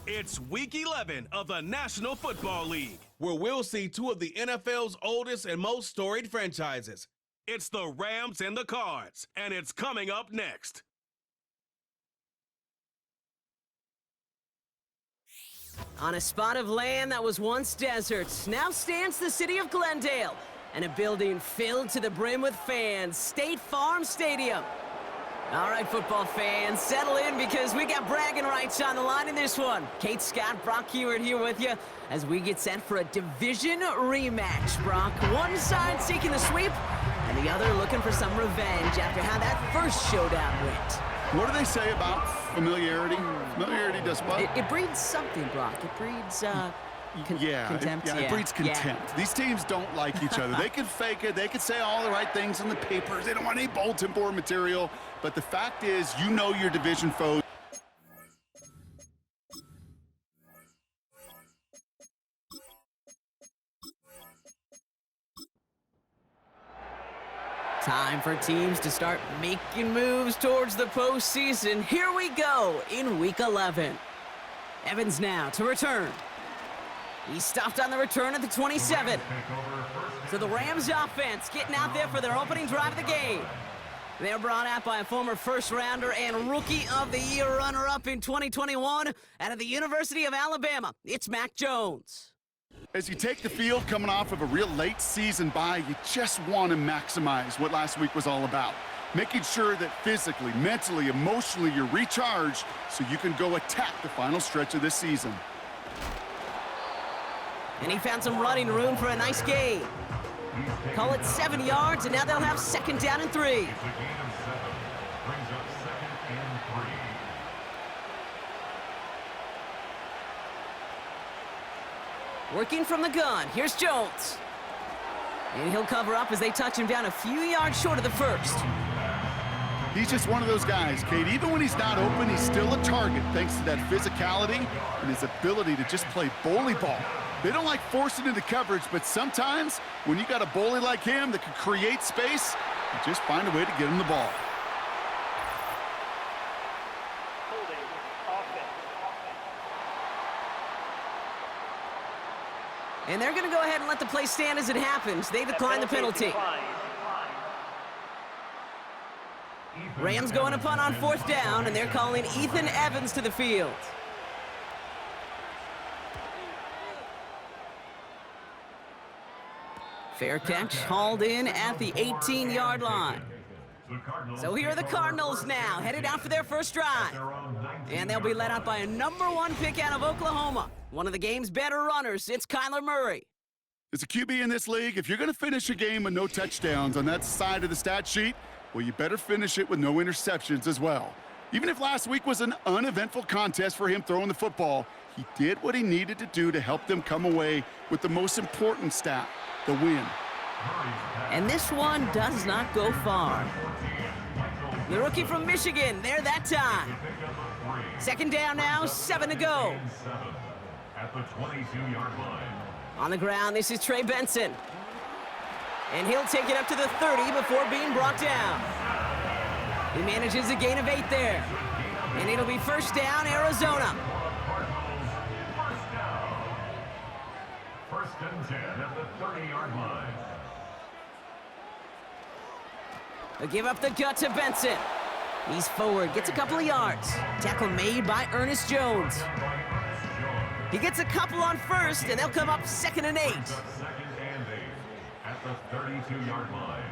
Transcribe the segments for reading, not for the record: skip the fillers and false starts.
It's Week 11 of the National Football League, where we'll see two of the NFL's oldest and most storied franchises. It's the Rams and the Cards, and it's coming up next. On a spot of land that was once desert, now stands the city of Glendale, and a building filled to the brim with fans, State Farm Stadium. All right, football fans, settle in because we got bragging rights on the line in this one. Kate Scott, Brock Heward here with you as we get set for a division rematch, Brock. One side seeking the sweep, and the other looking for some revenge after how that first showdown went. What do they say about familiarity? Familiarity does what? It breeds something, Brock. It breeds, contempt. It breeds contempt. Yeah. These teams don't like each other. They can fake it. They can say all the right things in the papers. They don't want any bulletin board material. But the fact is, you know your division foes. Time for teams to start making moves towards the postseason. Here we go in Week 11. Evans now to return. He stopped on the return at the 27. So the Rams offense getting out there for their opening drive of the game. They're brought out by a former first-rounder and Rookie of the Year runner-up in 2021 out of the University of Alabama. It's Mac Jones. As you take the field coming off of a real late season bye, you just want to maximize what last week was all about. Making sure that physically, mentally, emotionally you're recharged so you can go attack the final stretch of this season. And he found some running room for a nice gain. Call it 7 yards, and now they'll have second down and 3. Working from the gun, here's Jones. And he'll cover up as they touch him down a few yards short of the first. He's just one of those guys, Kate. Even when he's not open, he's still a target thanks to that physicality and his ability to just play bully ball. They don't like forcing into coverage, but sometimes when you got a bully like him that can create space, you just find a way to get him the ball. And they're going to go ahead and let the play stand as it happens. They decline the penalty. Rams going to punt on fourth down, and they're calling Ethan Evans to the field. Fair catch, hauled in at the 18-yard line. So here are the Cardinals now, headed out for their first drive. And they'll be led out by a #1 pick out of Oklahoma. One of the game's better runners, it's Kyler Murray. As a QB in this league, if you're going to finish a game with no touchdowns on that side of the stat sheet, well, you better finish it with no interceptions as well. Even if last week was an uneventful contest for him throwing the football, he did what he needed to do to help them come away with the most important stat, the win. And this one does not go far. The rookie from Michigan, there that time. Second down now, 7 to go. At the 22-yard line. On the ground, this is Trey Benson. And he'll take it up to the 30 before being brought down. He manages a gain of 8 there. And it'll be first down, Arizona. First and 10 at the 30-yard line. They'll give up the gut to Benson. He's forward, gets a couple of yards. Tackle made by Ernest Jones. He gets a couple on first, and they'll come up 2nd and 8. Second and 8 at the 32-yard line.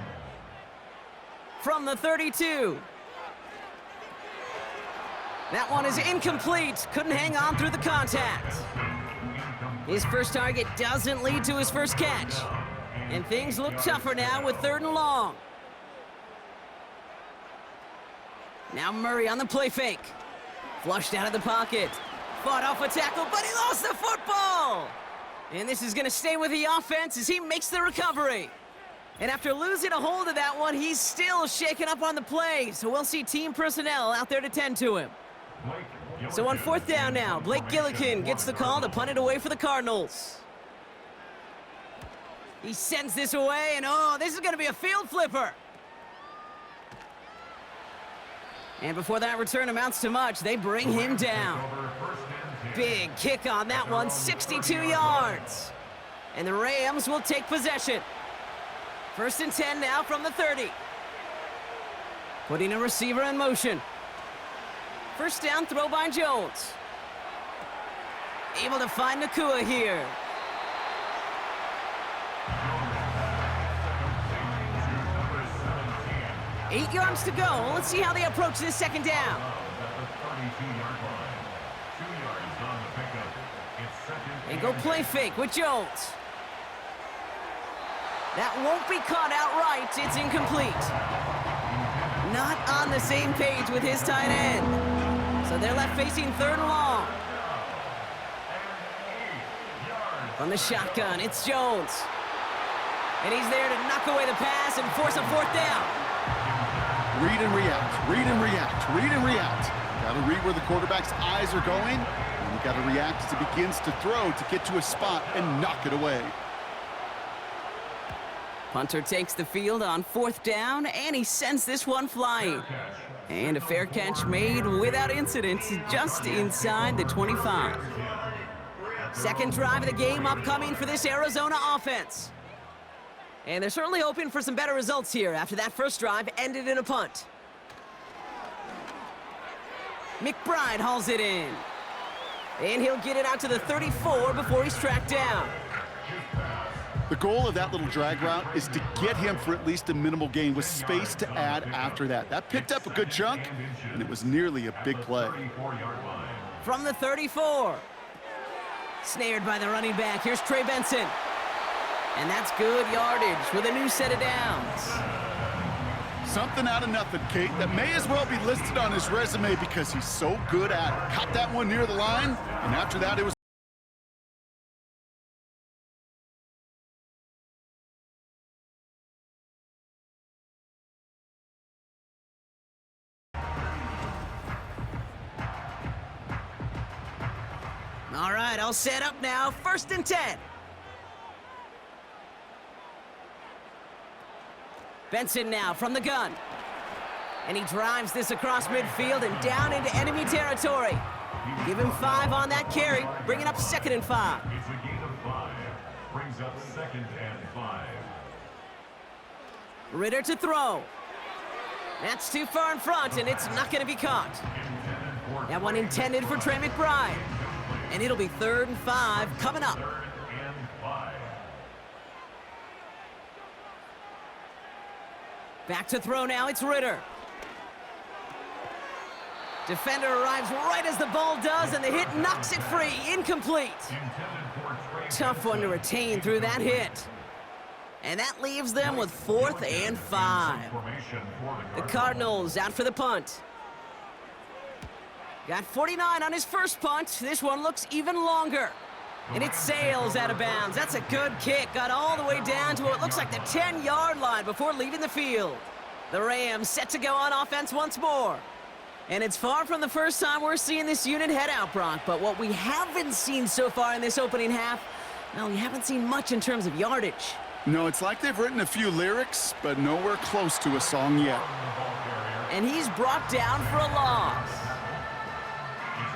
From the 32. That one is incomplete. Couldn't hang on through the contact. His first target doesn't lead to his first catch. And things look tougher now with 3rd and long. Now Murray on the play fake. Flushed out of the pocket. Fought off a tackle, but he lost the football! And this is going to stay with the offense as he makes the recovery. And after losing a hold of that one, he's still shaken up on the play. So we'll see team personnel out there to tend to him. So on 4th down now, Blake Gillikin gets the call to punt it away for the Cardinals. He sends this away, and oh, this is going to be a field flipper. And before that return amounts to much, they bring him down. Big kick on that one, 62 yards. And the Rams will take possession. 1st and 10 now from the 30. Putting a receiver in motion. 1st down throw by Jones. Able to find Nakua here. Eight yards to go. Let's see how they approach this 2nd down. And go play fake with Jones. That won't be caught outright. It's incomplete. Not on the same page with his tight end. So they're left facing 3rd and long. From the shotgun, it's Jones. And he's there to knock away the pass and force a 4th down. Read and react, read and react, read and react. Got to read where the quarterback's eyes are going, and you got to react as he begins to throw to get to a spot and knock it away. Punter takes the field on 4th down, and he sends this one flying. And a fair catch made without incident, just inside the 25. 2nd drive of the game upcoming for this Arizona offense. And they're certainly hoping for some better results here after that 1st drive ended in a punt. McBride hauls it in. And he'll get it out to the 34 before he's tracked down. The goal of that little drag route is to get him for at least a minimal gain with space to add after that. That picked up a good chunk, and it was nearly a big play. From the 34. Snared by the running back. Here's Trey Benson. And that's good yardage with a new set of downs. Something out of nothing, Kate, that may as well be listed on his resume because he's so good at it. Caught that one near the line, and after that it was All right, all set up now. 1st and 10. Benson now from the gun. And he drives this across midfield and down into enemy territory. Give him 5 on that carry, bringing up 2nd and 5. It's a gain of 5. Brings up 2nd and 5. Ritter to throw. That's too far in front, and it's not going to be caught. That one intended for Trey McBride. And it'll be 3rd and 5 coming up. 3rd and 5. Back to throw now, it's Ritter. Defender arrives right as the ball does, and the hit knocks it free. Incomplete. Tough one to retain through that hit. And that leaves them with 4th and 5. The Cardinals out for the punt. Got 49 on his 1st punt. This one looks even longer. And it sails out of bounds. That's a good kick. Got all the way down to what looks like the 10-yard line before leaving the field. The Rams set to go on offense once more. And it's far from the first time we're seeing this unit head out, Brock. But what we haven't seen so far in this opening half, well, we haven't seen much in terms of yardage. No, it's like they've written a few lyrics, but nowhere close to a song yet. And he's brought down for a loss.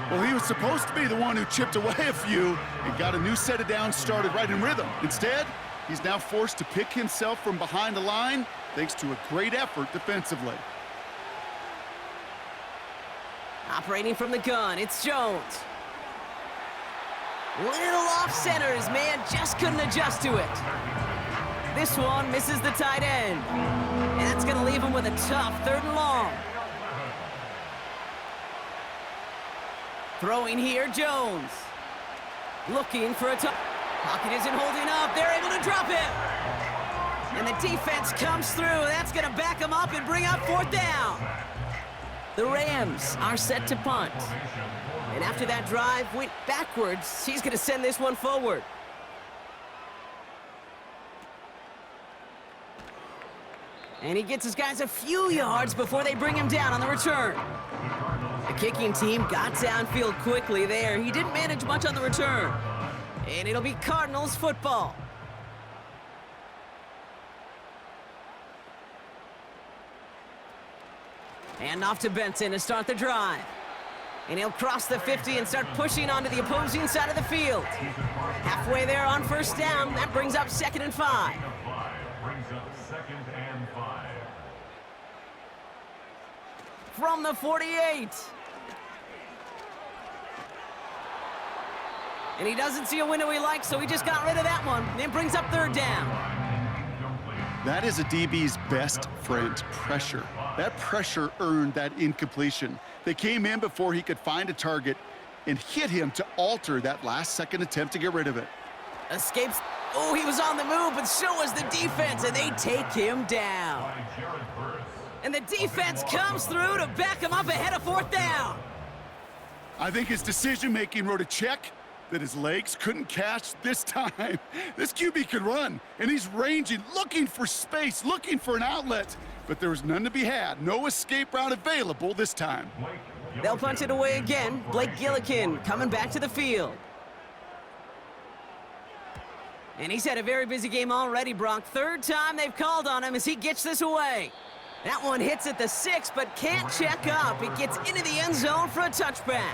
Well, he was supposed to be the one who chipped away a few and got a new set of downs started right in rhythm. Instead, he's now forced to pick himself from behind the line thanks to a great effort defensively. Operating from the gun, it's Jones. Little off center, his man just couldn't adjust to it. This one misses the tight end. And that's going to leave him with a tough 3rd and long. Throwing here, Jones. Looking for a touch. Pocket isn't holding up. They're able to drop him. And the defense comes through. That's going to back him up and bring up 4th down. The Rams are set to punt. And after that drive went backwards, he's going to send this one forward. And he gets his guys a few yards before they bring him down on the return. The kicking team got downfield quickly there. He didn't manage much on the return. And it'll be Cardinals football. And off to Benson to start the drive. And he'll cross the 50 and start pushing onto the opposing side of the field. Halfway there on first down, that brings up 2nd and 5. Brings up 2nd and 5. From the 48. And he doesn't see a window he likes, so he just got rid of that one. And it brings up 3rd down. That is a DB's best friend, pressure. That pressure earned that incompletion. They came in before he could find a target and hit him to alter that last-second attempt to get rid of it. Escapes. Oh, he was on the move, but so was the defense, and they take him down. And the defense comes through to back him up ahead of 4th down. I think his decision-making wrote a check that his legs couldn't catch this time. This QB can run, and he's ranging, looking for space, looking for an outlet. But there was none to be had. No escape route available this time. They'll punch it away again. Blake Gillikin coming back to the field. And he's had a very busy game already, Brock. 3rd time they've called on him as he gets this away. That one hits at the 6, but can't check up. It gets into the end zone for a touchback.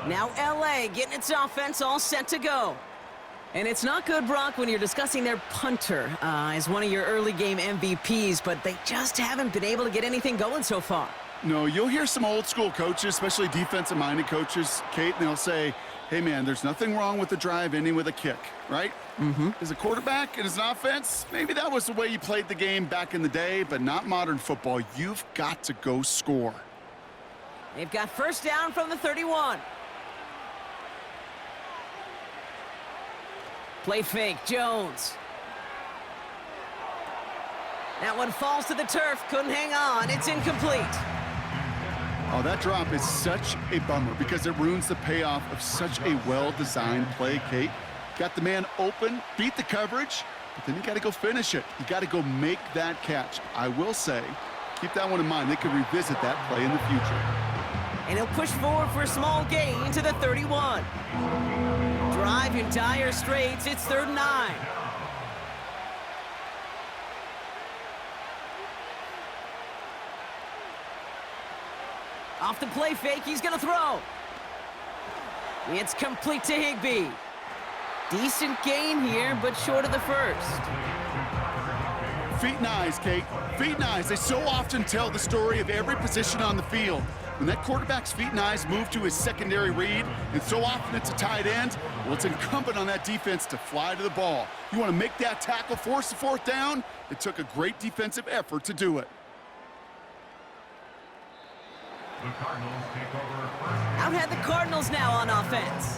Now LA getting its offense all set to go. And it's not good, Brock, when you're discussing their punter as one of your early game MVPs, but they just haven't been able to get anything going so far. No, you'll hear some old school coaches, especially defensive-minded coaches, Kate, and they'll say, hey, man, there's nothing wrong with the drive ending with a kick, right? As a quarterback and as an offense, maybe that was the way you played the game back in the day, but not modern football. You've got to go score. They've got first down from the 31. Play fake, Jones. That one falls to the turf, couldn't hang on, it's incomplete. Oh, that drop is such a bummer because it ruins the payoff of such a well-designed play, Kate. Got the man open, beat the coverage, but then you got to go finish it. You got to go make that catch. I will say, keep that one in mind. They could revisit that play in the future. And he'll push forward for a small gain to the 31. Drive in dire straits, it's 3rd and 9. Off the play fake, he's gonna throw. It's complete to Higbee. Decent gain here, but short of the first. Feet and eyes, Kate. Feet and eyes. They so often tell the story of every position on the field. When that quarterback's feet and eyes move to his secondary read, and so often it's a tight end, well, it's incumbent on that defense to fly to the ball. You want to make that tackle, force the 4th down? It took a great defensive effort to do it. The Cardinals take over first. Out had the Cardinals now on offense.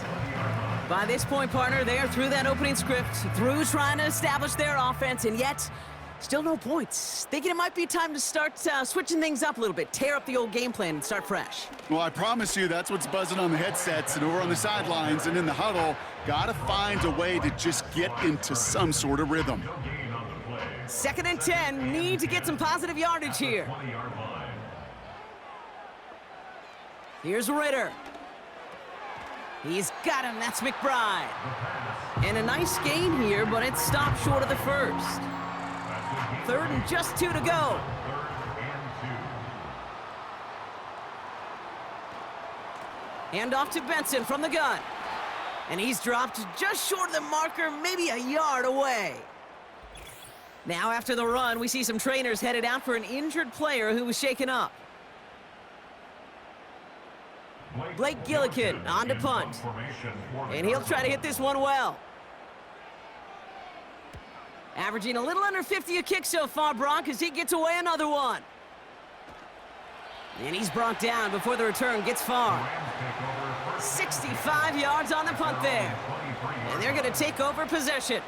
By this point, partner, they are through that opening script, through trying to establish their offense, and yet still no points. Thinking it might be time to start switching things up a little bit, tear up the old game plan and start fresh. Well, I promise you that's what's buzzing on the headsets and over on the sidelines and in the huddle. Got to find a way to just get into some sort of rhythm. 2nd and 10, need to get some positive yardage here. Here's Ritter. He's got him, that's McBride. And a nice gain here, but it stopped short of the first. 3rd and just 2 to go. Hand off to Benson from the gun. And he's dropped just short of the marker, maybe a yard away. Now after the run, we see some trainers headed out for an injured player who was shaken up. Blake Gillikin on to punt. And he'll try to hit this one well. Averaging a little under 50 a kick so far, Brock, as he gets away another one. And he's brought down before the return gets far. 65 yards on the punt there. And they're going to take over possession.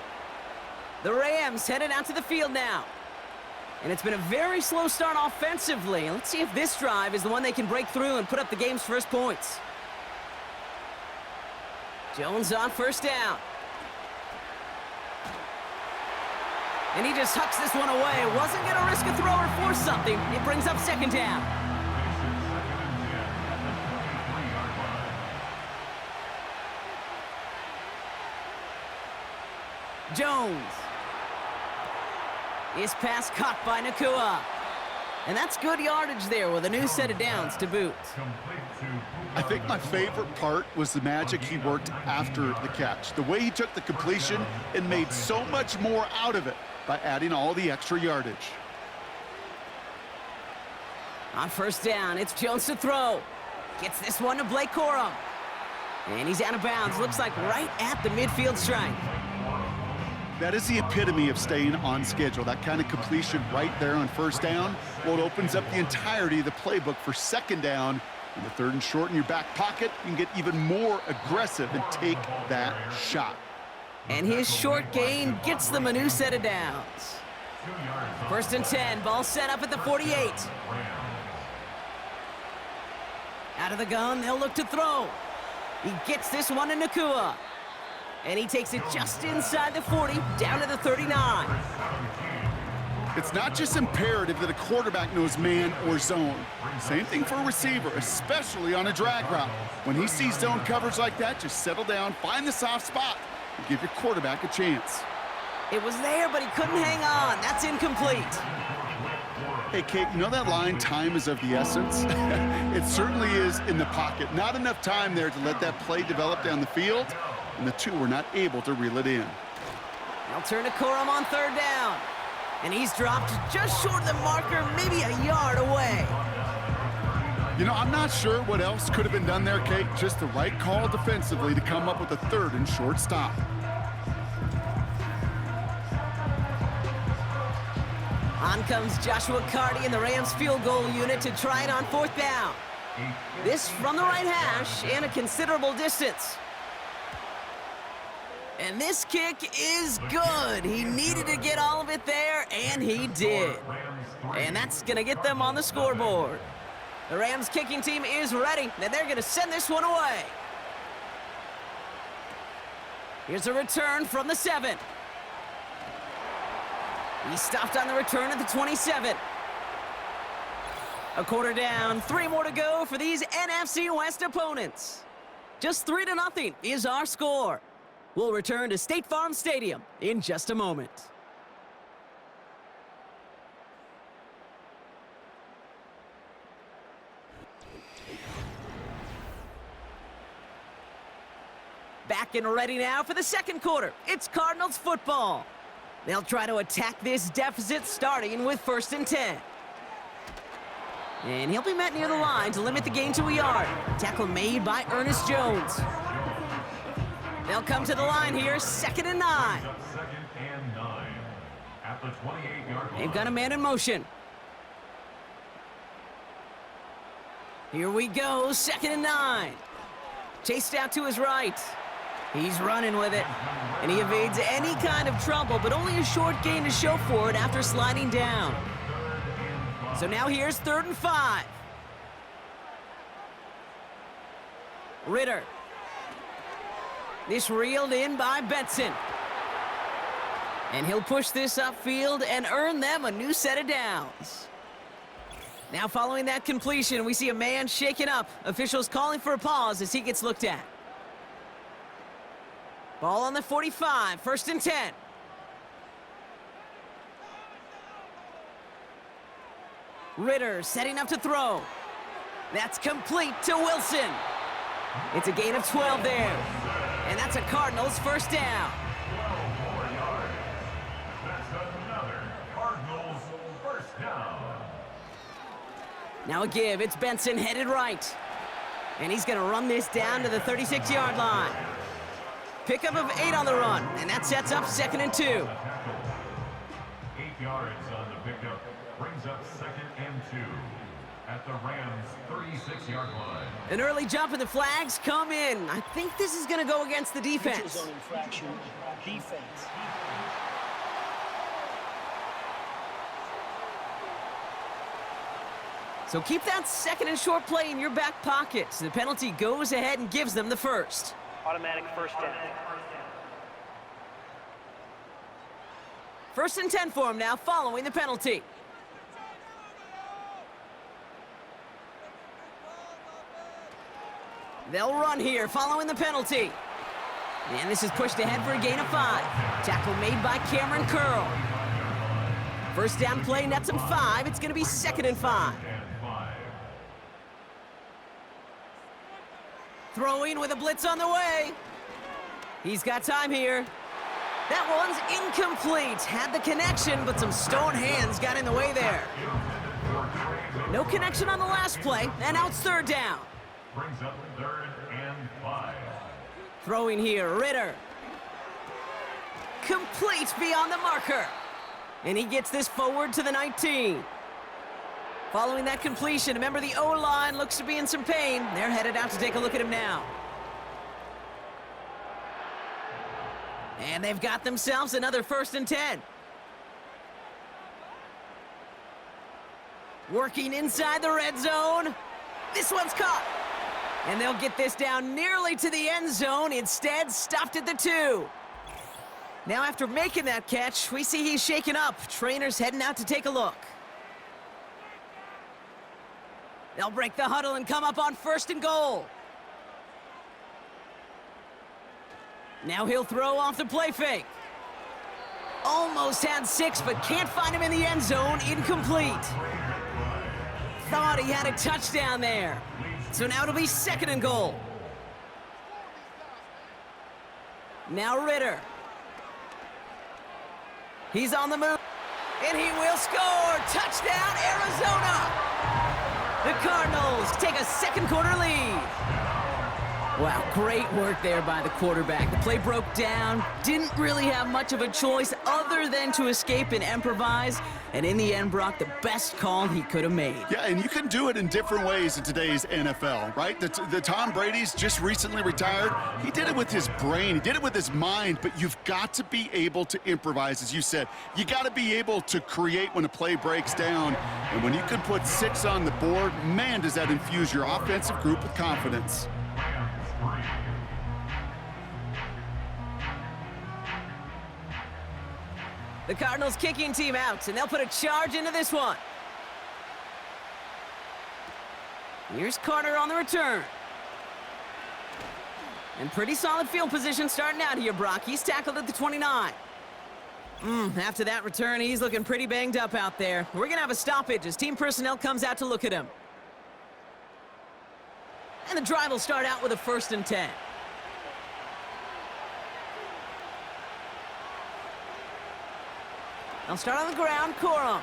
The Rams headed out to the field now. And it's been a very slow start offensively. Let's see if this drive is the one they can break through and put up the game's first points. Jones on first down. And he just hucks this one away. Wasn't going to risk a throw or force something. It brings up 2nd down. Jones. His pass caught by Nakua. And that's good yardage there with a new set of downs to boot. I think my favorite part was the magic he worked after the catch. The way he took the completion and made so much more out of it by adding all the extra yardage. On first down, it's Jones to throw. Gets this one to Blake Corum. And he's out of bounds. Looks like right at the midfield stripe. That is the epitome of staying on schedule. That kind of completion right there on first down. Well, it opens up the entirety of the playbook for second down. In the third and short in your back pocket, you can get even more aggressive and take that shot. And his short gain gets them a new set of downs. First and 10, ball set up at the 48. Out of the gun, they'll look to throw. He gets this one to Nakua. And he takes it just inside the 40, down to the 39. It's not just imperative that a quarterback knows man or zone. Same thing for a receiver, especially on a drag route. When he sees zone coverage like that, just settle down, find the soft spot, and give your quarterback a chance. It was there, but he couldn't hang on. That's incomplete. Hey, Kate, you know that line, time is of the essence? It certainly is in the pocket. Not enough time there to let that play develop down the field, and the two were not able to reel it in. They'll turn to Corum on third down. And he's dropped just short of the marker, maybe a yard away. You know, I'm not sure what else could have been done there, Kate. Just the right call defensively to come up with a third and short stop. On comes Joshua Carty in the Rams field goal unit to try it on fourth down. This from the right hash and a considerable distance. And this kick is good. He needed to get all of it there, and he did. And that's going to get them on the scoreboard. The Rams kicking team is ready, and they're going to send this one away. Here's a return from the 7. He stopped on the return at the 27. A quarter down, 3 more to go for these NFC West opponents. Just 3-0 is our score. We'll return to State Farm Stadium in just a moment. Back and ready now for the second quarter. It's Cardinals football. They'll try to attack this deficit starting with first and 10. And he'll be met near the line to limit the gain to a yard. Tackle made by Ernest Jones. They'll come to the line here, second and 9. They've got a man in motion. Here we go, second and 9. Chased out to his right. He's running with it, and he evades any kind of trouble, but only a short gain to show for it after sliding down. So now here's third and 5. Ritter. This reeled in by Benson. And he'll push this upfield and earn them a new set of downs. Now following that completion, we see a man shaken up. Officials calling for a pause as he gets looked at. Ball on the 45, first and 10. Ritter setting up to throw. That's complete to Wilson. It's a gain of 12 there. And that's a Cardinals first down. That's another Cardinals first down. Now a give. It's Benson headed right. And he's going to run this down to the 36-yard line. Pickup of 8 on the run. And that sets up second and 2. 8 yards on the pickup brings up second and 2 at the Rams' 36-yard line. An early jump and the flags come in. I think this is going to go against the defense. Zone infraction, defense. So keep that second and short play in your back pocket. The penalty goes ahead and gives them the first. Automatic first down. First and 10 for him now following the penalty. They'll run here following the penalty. And this is pushed ahead for a gain of 5. Tackle made by Cameron Curl. First down play nets him 5. It's going to be 2nd and 5. Throwing with a blitz on the way. He's got time here. That one's incomplete. Had the connection, but some stone hands got in the way there. No connection on the last play, and now it's 3rd down. Brings up 3rd and 5. Throwing here, Ritter. Complete beyond the marker. And he gets this forward to the 19. Following that completion, remember the O-line looks to be in some pain. They're headed out to take a look at him now. And they've got themselves another 1st and 10. Working inside the red zone. This one's caught. And they'll get this down nearly to the end zone. Instead, stopped at the 2. Now after making that catch, we see he's shaken up. Trainers heading out to take a look. They'll break the huddle and come up on 1st and goal. Now he'll throw off the play fake. Almost had 6, but can't find him in the end zone. Incomplete. Thought he had a touchdown there. So now it'll be 2nd and goal. Now Ritter. He's on the move. And he will score. Touchdown, Arizona. The Cardinals take a 2nd quarter lead. Wow, great work there by the quarterback. The play broke down. Didn't really have much of a choice other than to escape and improvise. And in the end, Brock, the best call he could have made. Yeah, and you can do it in different ways in today's NFL, right? The Tom Brady's just recently retired. He did it with his brain. He did it with his mind. But you've got to be able to improvise, as you said. You got to be able to create when a play breaks down. And when you can put 6 on the board, man, does that infuse your offensive group with confidence. The Cardinals kicking team out, and they'll put a charge into this one. Here's Carter on the return. And pretty solid field position starting out here, Brock. He's tackled at the 29. After that return, he's looking pretty banged up out there. We're going to have a stoppage as team personnel comes out to look at him. And the drive will start out with a 1st and 10. They'll start on the ground, Corum.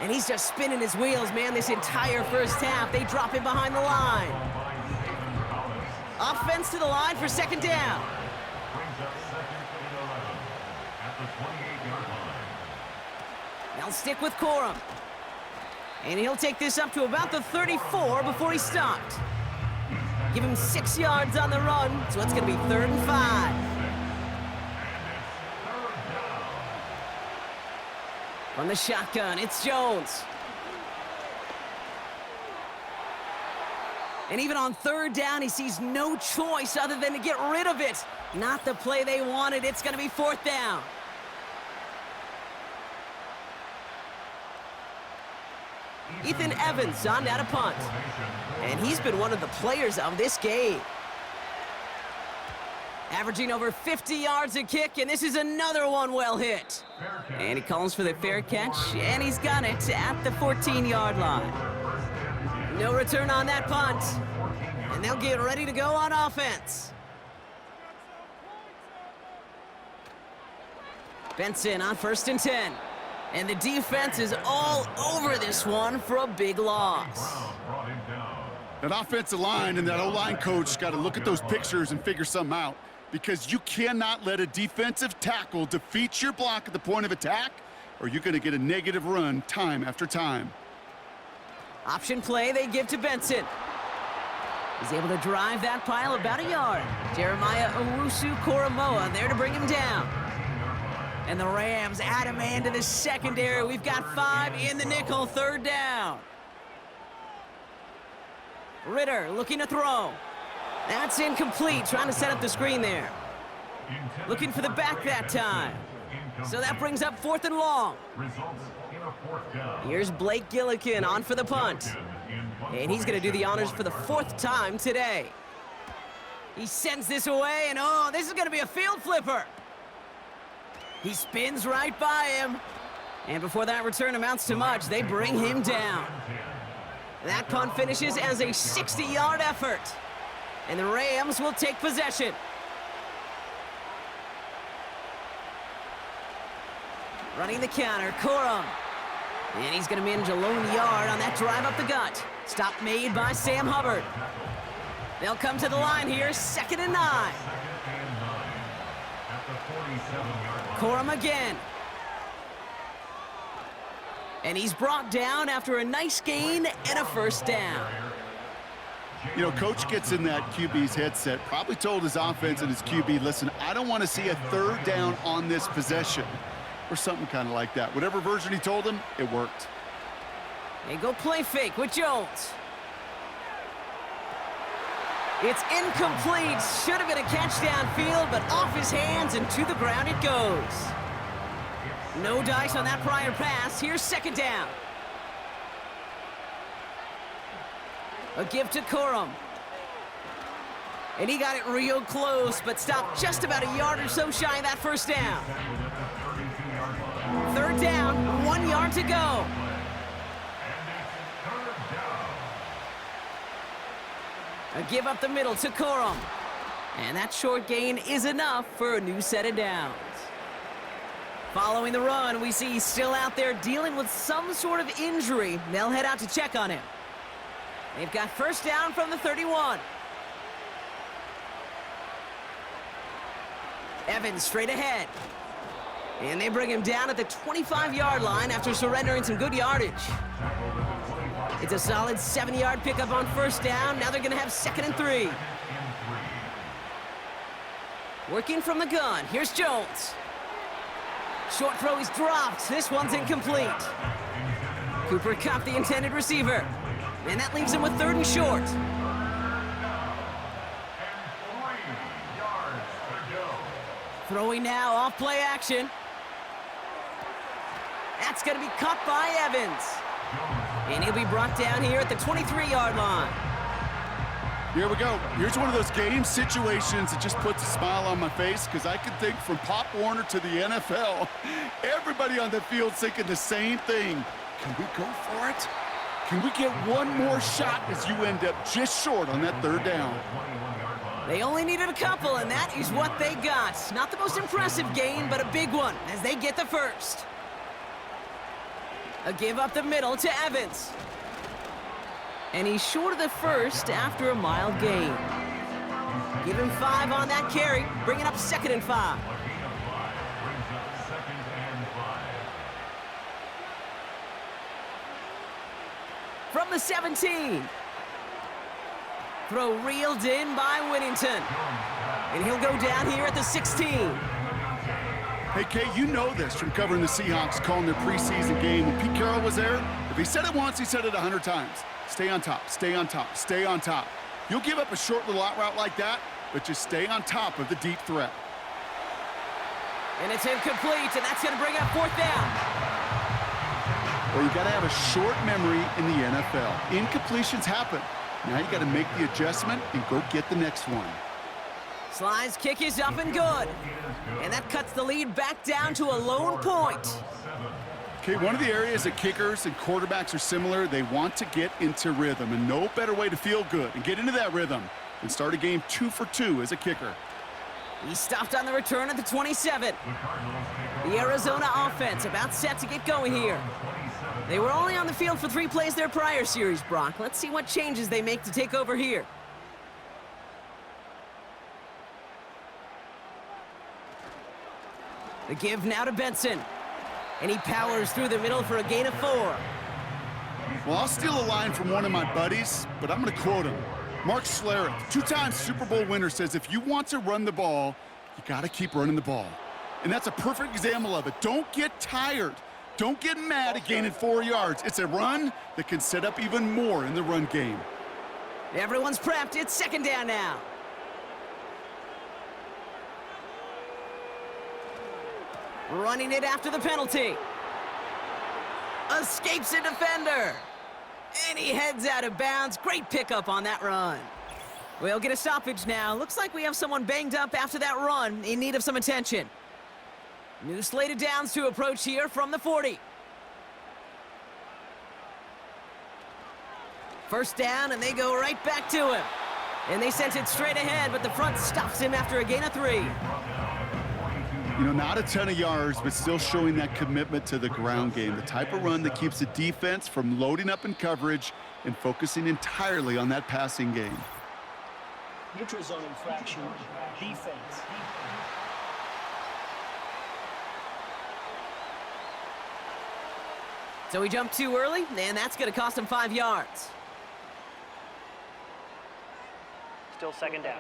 And he's just spinning his wheels, man, this entire first half. They drop him behind the line. Offense to the line for 2nd down. Brings up 2nd and 11 at the 28-yard line. They'll stick with Corum. And he'll take this up to about the 34 before he stopped. Give him 6 yards on the run, so it's going to be 3rd and 5. From the shotgun, it's Jones. And even on 3rd down, he sees no choice other than to get rid of it. Not the play they wanted. It's going to be 4th down. Ethan Evans on down a punt. And he's been one of the players of this game. Averaging over 50 yards a kick, and this is another one well hit. And he calls for the fair catch, and he's got it at the 14-yard line. No return on that punt, and they'll get ready to go on offense. Benson on 1st and 10. And the defense is all over this one for a big loss. That offensive line and that O-line coach got to look at those pictures and figure something out, because you cannot let a defensive tackle defeat your block at the point of attack, or you're going to get a negative run time after time. Option play they give to Benson. He's able to drive that pile about a yard. Jeremiah Owusu-Koramoah there to bring him down. And the Rams add a man to the secondary. We've got 5 in the nickel, 3rd down. Ritter looking to throw. That's incomplete, trying to set up the screen there. Looking for the back that time. So that brings up 4th and long. Here's Blake Gillikin on for the punt. And he's going to do the honors for the 4th time today. He sends this away, and oh, this is going to be a field flipper. He spins right by him. And before that return amounts to much, they bring him down. That punt finishes as a 60-yard effort. And the Rams will take possession. Running the counter, Corum. And he's going to manage a lone yard on that drive up the gut. Stop made by Sam Hubbard. They'll come to the line here, 2nd and 9. Corum again. And he's brought down after a nice gain and a first down. You know, coach gets in that QB's headset, probably told his offense and his QB, listen, I don't want to see a 3rd down on this possession. Or something kind of like that. Whatever version he told him, it worked. They go play fake with Jones. It's incomplete. Should have been a catch downfield, but off his hands and to the ground it goes. No dice on that prior pass. Here's 2nd down. A give to Corum. And he got it real close, but stopped just about a yard or so shy of that first down. 3rd down, 1 yard to go. A give up the middle to Corum. And that short gain is enough for a new set of downs. Following the run, we see he's still out there dealing with some sort of injury. They'll head out to check on him. They've got first down from the 31. Evans straight ahead. And they bring him down at the 25-yard line after surrendering some good yardage. It's a solid 7-yard pickup on first down. Now they're going to have 2nd and 3. Working from the gun. Here's Jones. Short throw is dropped. This one's incomplete. Cooper Kupp, the intended receiver. And that leaves him with 3rd and short. Throwing now, off play action. That's going to be caught by Evans. And he'll be brought down here at the 23-yard line. Here we go. Here's one of those game situations that just puts a smile on my face because I can think from Pop Warner to the NFL, everybody on the field thinking the same thing. Can we go for it? Can we get one more shot as you end up just short on that 3rd down? They only needed a couple, and that is what they got. Not the most impressive gain, but a big one as they get the first. A give up the middle to Evans. And he's short of the first after a mild gain. Give him 5 on that carry, bringing up 2nd and 5. From the 17. Throw reeled in by Whittington. And he'll go down here at the 16. Hey, Kay, you know this from covering the Seahawks, calling their preseason game. When Pete Carroll was there, if he said it once, he said it 100 times. Stay on top, stay on top, stay on top. You'll give up a short little out route like that, but just stay on top of the deep threat. And it's incomplete, and that's going to bring up 4th down. Well, you got to have a short memory in the NFL. Incompletions happen. Now you got to make the adjustment and go get the next one. Sly's kick is up and good. And that cuts the lead back down to a lone point. Okay, one of the areas that kickers and quarterbacks are similar, they want to get into rhythm, and no better way to feel good and get into that rhythm than start a game 2 for 2 as a kicker. He stopped on the return at the 27. The Arizona offense about set to get going here. They were only on the field for 3 plays their prior series, Brock. Let's see what changes they make to take over here. The give now to Benson. And he powers through the middle for a gain of 4. Well, I'll steal a line from one of my buddies, but I'm going to quote him. Mark Schlereth, 2-time Super Bowl winner, says if you want to run the ball, you got to keep running the ball. And that's a perfect example of it. Don't get tired. Don't get mad at gaining 4 yards. It's a run that can set up even more in the run game. Everyone's prepped. It's 2nd down now. Running it after the penalty. Escapes a defender. And he heads out of bounds. Great pickup on that run. We'll get a stoppage now. Looks like we have someone banged up after that run in need of some attention. New slate of downs to approach here from the 40. First down, and they go right back to him. And they sent it straight ahead, but the front stops him after a gain of 3. You know, not a ton of yards, but still showing that commitment to the ground game, the type of run that keeps the defense from loading up in coverage and focusing entirely on that passing game. Neutral zone infraction, defense. So he jumped too early, and that's going to cost him 5 yards. Still second down.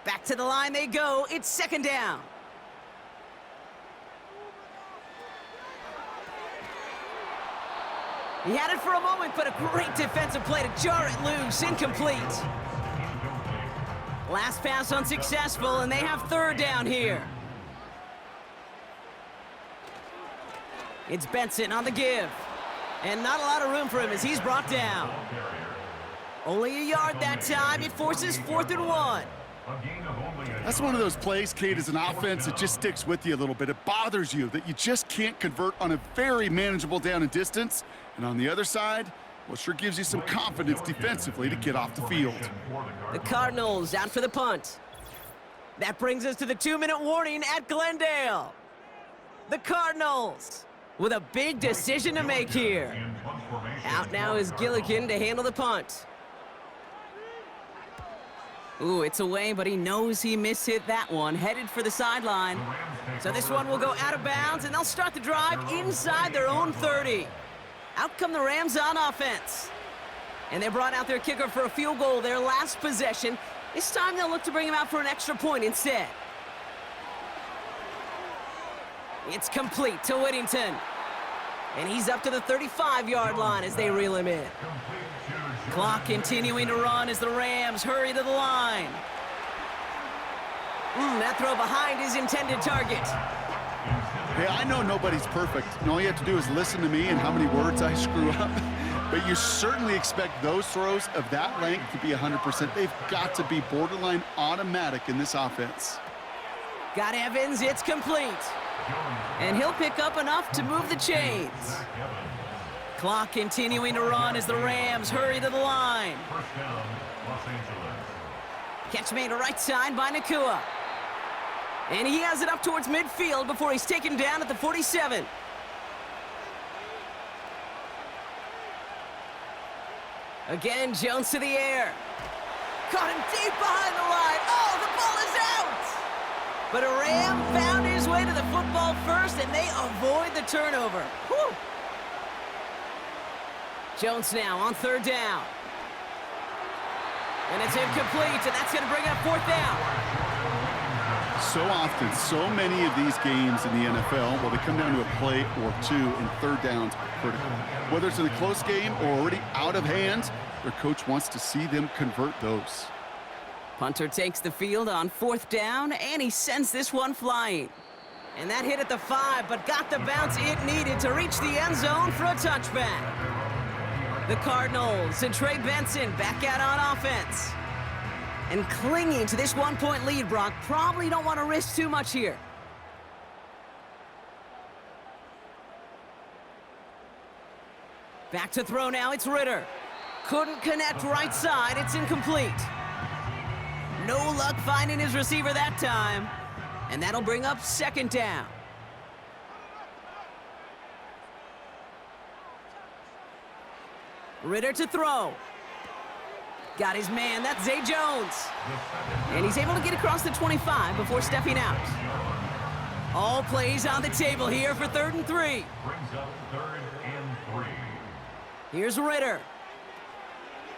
Back to the line they go. It's second down. He had it for a moment, but a great defensive play to jar it loose. Incomplete. Last pass unsuccessful, and they have third down here. It's Benson on the give. And not a lot of room for him as he's brought down. Only a yard that time. It forces 4th and 1. That's one of those plays, Kate, as an offense, it just sticks with you a little bit. It bothers you that you just can't convert on a very manageable down and distance. And on the other side, well, sure gives you some confidence defensively to get off the field. The Cardinals out for the punt. That brings us to the 2-minute warning at Glendale. The Cardinals with a big decision to make here. Out now is Gillikin to handle the punt. Ooh, it's away, but he knows he mishit that one. Headed for the sideline. So this one will go out of bounds, and they'll start the drive inside their own 30. Out come the Rams on offense. And they brought out their kicker for a field goal their last possession. This time they'll look to bring him out for an extra point instead. It's complete to Whittington. And he's up to the 35-yard line as they reel him in. Clock continuing to run as the Rams hurry to the line. That throw behind his intended target. Hey, I know nobody's perfect, and all you have to do is listen to me and how many words I screw up. But you certainly expect those throws of that length to be 100%. They've got to be borderline automatic in this offense. Got Evans, it's complete. And he'll pick up enough to move the chains. Clock continuing to run as the Rams hurry to the line. Catch made right side by Nakua. And he has it up towards midfield before he's taken down at the 47. Again, Jones to the air. Caught him deep behind the line. Oh, the ball is out! But a Ram found his way to the football first, and they avoid the turnover. Whew. Jones now on third down. And it's incomplete, and that's going to bring up 4th down. So often, so many of these games in the NFL, well, they come down to a play or two, and third downs are critical. Whether it's in a close game or already out of hand, their coach wants to see them convert those. Punter takes the field on 4th down, and he sends this one flying. And that hit at the 5, but got the bounce it needed to reach the end zone for a touchback. The Cardinals and Trey Benson back out on offense. And clinging to this 1-point lead, Brock, probably don't want to risk too much here. Back to throw now, it's Ritter. Couldn't connect right side, it's incomplete. No luck finding his receiver that time. And that'll bring up 2nd down. Ritter to throw. Got his man, that's Zay Jones. And he's able to get across the 25 before stepping out. All plays on the table here for 3rd and 3. Brings up 3rd and 3. Here's Ritter.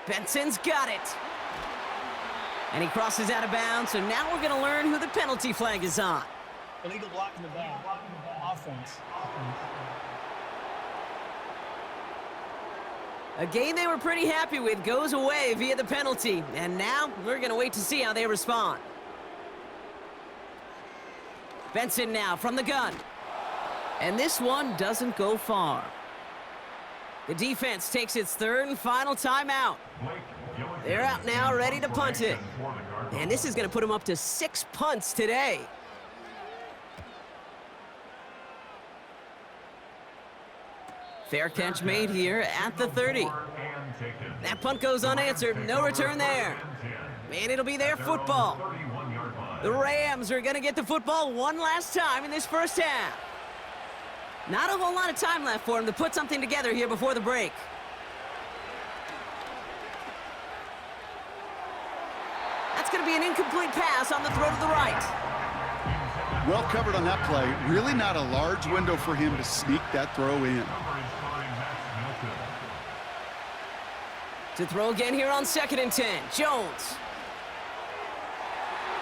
Benson's got it. And he crosses out of bounds, so now we're going to learn who the penalty flag is on. Illegal block in the back. Offense. A game they were pretty happy with goes away via the penalty. And now we're going to wait to see how they respond. Benson now from the gun. And this one doesn't go far. The defense takes its 3rd and final timeout. They're out now, ready to punt it. And this is going to put them up to 6 punts today. Fair catch made here at the 30. taken. That punt goes unanswered. No return there. And it'll be their football. 31-yard line. The Rams are going to get the football one last time in this first half. Not a whole lot of time left for them to put something together here before the break. That's going to be an incomplete pass on the throw to the right. Well covered on that play. Really not a large window for him to sneak that throw in. Coverage by Max Milton. To throw again here on 2nd and 10. Jones.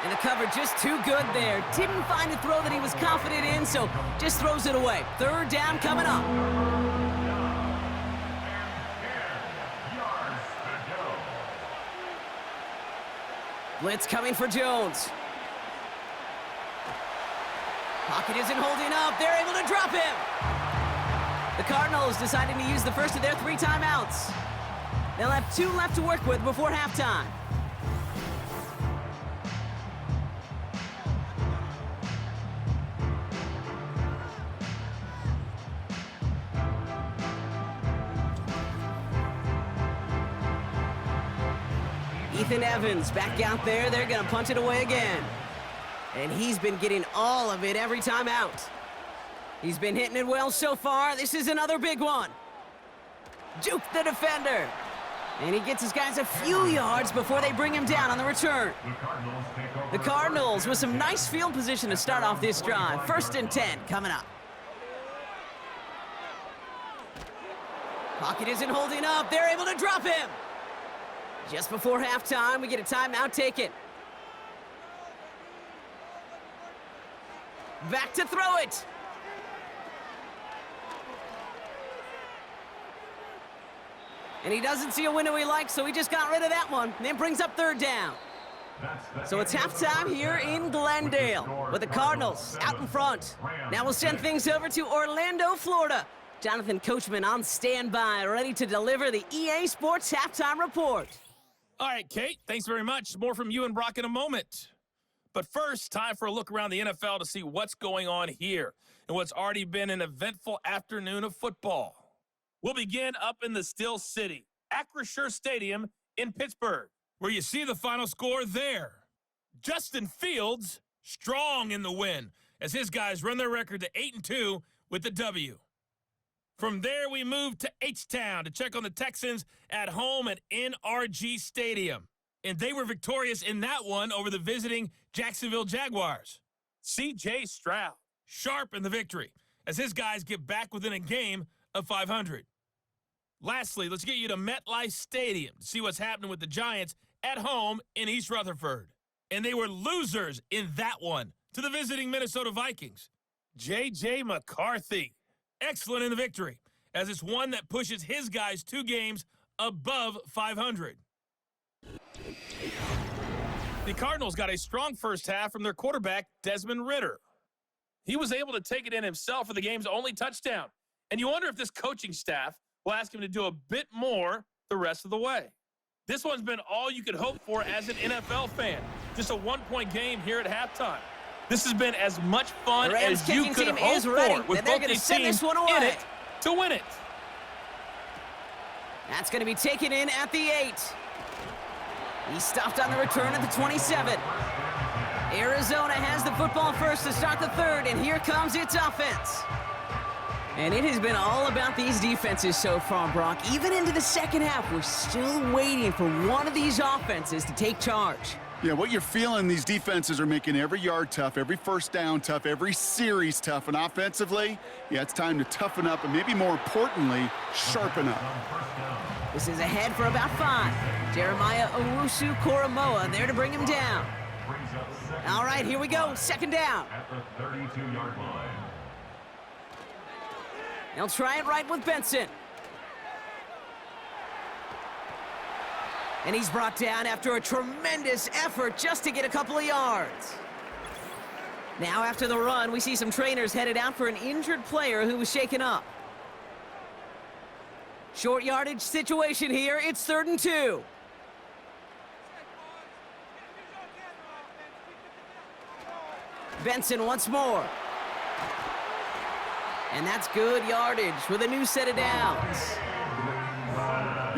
And the cover just too good there. Didn't find a throw that he was confident in, so just throws it away. 3rd down coming up. Yards to go. Blitz coming for Jones. Pocket isn't holding up. They're able to drop him. The Cardinals deciding to use the first of their 3 timeouts. They'll have 2 left to work with before halftime. Ethan Evans back out there. They're going to punch it away again. And he's been getting all of it every time out. He's been hitting it well so far. This is another big one. Juke the defender. And he gets his guys a few yards before they bring him down on the return. The Cardinals with some nice field position to start off this drive. 1st and 10 coming up. Pocket isn't holding up. They're able to drop him. Just before halftime, we get a timeout taken. Back to throw it. And he doesn't see a window he likes, so he just got rid of that one. And then brings up 3rd down. So it's halftime here in Glendale with the Cardinals out in front. Now we'll send things over to Orlando, Florida. Jonathan Coachman on standby, ready to deliver the EA Sports halftime report. All right, Kate, thanks very much. More from you and Brock in a moment. But first, time for a look around the NFL to see what's going on here and what's already been an eventful afternoon of football. We'll begin up in the Steel City, Acrisure Stadium in Pittsburgh, where you see the final score there. Justin Fields strong in the win as his guys run their record to 8-2 with the W. From there, we move to H-Town to check on the Texans at home at NRG Stadium. And they were victorious in that one over the visiting Jacksonville Jaguars. C.J. Stroud sharp in the victory as his guys get back within a game of 500. Lastly, let's get you to MetLife Stadium to see what's happening with the Giants at home in East Rutherford. And they were losers in that one to the visiting Minnesota Vikings. J.J. McCarthy, excellent in the victory, as it's one that pushes his guys 2 games above 500. The Cardinals got a strong first half from their quarterback, Desmond Ridder. He was able to take it in himself for the game's only touchdown. And you wonder if this coaching staff will ask him to do a bit more the rest of the way. This one's been all you could hope for as an NFL fan. Just a 1-point game here at halftime. This has been as much fun as you could hope for, with both these teams in it to win it. That's going to be taken in at the 8. He stopped on the return at the 27. Arizona has the football first to start the 3rd, and here comes its offense. And it has been all about these defenses so far, Brock. Even into the second half, we're still waiting for one of these offenses to take charge. Yeah, what you're feeling, these defenses are making every yard tough, every first down tough, every series tough. And offensively, yeah, it's time to toughen up and maybe more importantly, sharpen up. This is ahead for about 5. Jeremiah Owusu-Koramoah there to bring him down. All right, here we go. 2nd down. At the 32-yard line. They'll try it right with Benson. And he's brought down after a tremendous effort just to get a couple of yards. Now after the run, we see some trainers headed out for an injured player who was shaken up. Short yardage situation here. It's 3rd and 2. Benson once more. And that's good yardage with a new set of downs.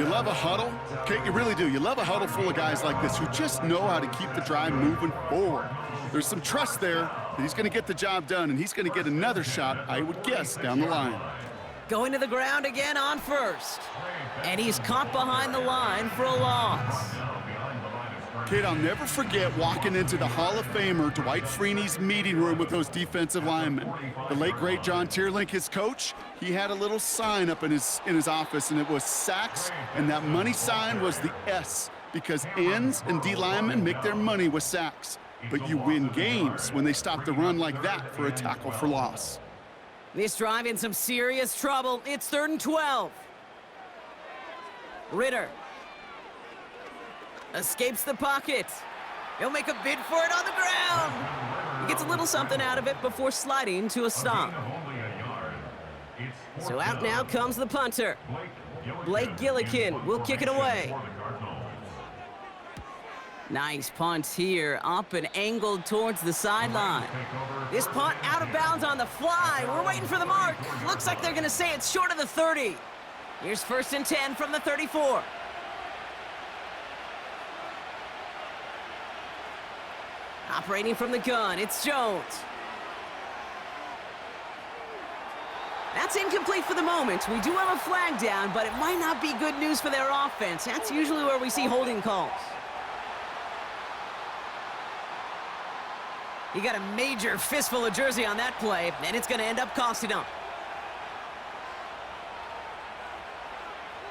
You love a huddle? Okay, you really do. You love a huddle full of guys like this who just know how to keep the drive moving forward. There's some trust there that he's going to get the job done, and he's going to get another shot, I would guess, down the line. Going to the ground again on first. And he's caught behind the line for a loss. Kid, I'll never forget walking into the Hall of Famer Dwight Freeney's meeting room with those defensive linemen. The late, great John Tierlink, his coach, he had a little sign up in his office, and it was sacks, and that money sign was the S, because ends and D linemen make their money with sacks. But you win games when they stop the run like that for a tackle for loss. This drive in some serious trouble. It's 3rd and 12. Ritter escapes the pocket. He'll make a bid for it on the ground. He gets a little something out of it before sliding to a stop. So out now comes the punter. Blake Gillikin will kick it away. Nice punt here, up and angled towards the sideline. This punt out of bounds on the fly. We're waiting for the mark. Looks like they're going to say it's short of the 30. Here's 1st and 10 from the 34. Operating from the gun, it's Jones. That's incomplete for the moment. We do have a flag down, but it might not be good news for their offense. That's usually where we see holding calls. He got a major fistful of jersey on that play, and it's going to end up costing him.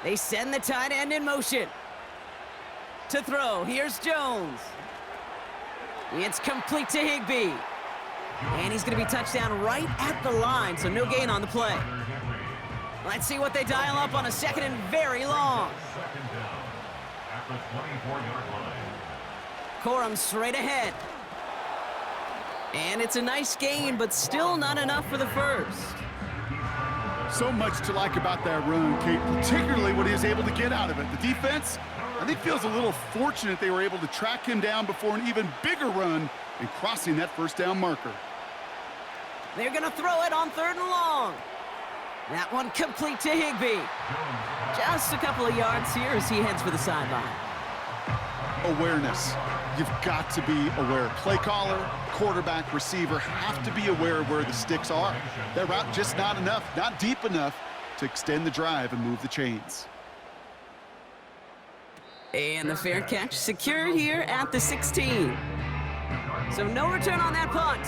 They send the tight end in motion. To throw, here's Jones. It's complete to Higbee. And he's going to be touchdown right at the line, so no gain on the play. Let's see what they dial up on a 2nd and very long. Corum straight ahead. And it's a nice gain, but still not enough for the first. So much to like about that run, Kate, particularly what he was able to get out of it. The defense, I think, feels a little fortunate they were able to track him down before an even bigger run and crossing that 1st down marker. They're going to throw it on 3rd and long. That one complete to Higbee. Just a couple of yards here as he heads for the sideline. Awareness. You've got to be aware. Play caller, quarterback, receiver have to be aware of where the sticks are. That route just not enough, not deep enough to extend the drive and move the chains. And the fair catch secured here at the 16. So no return on that punt.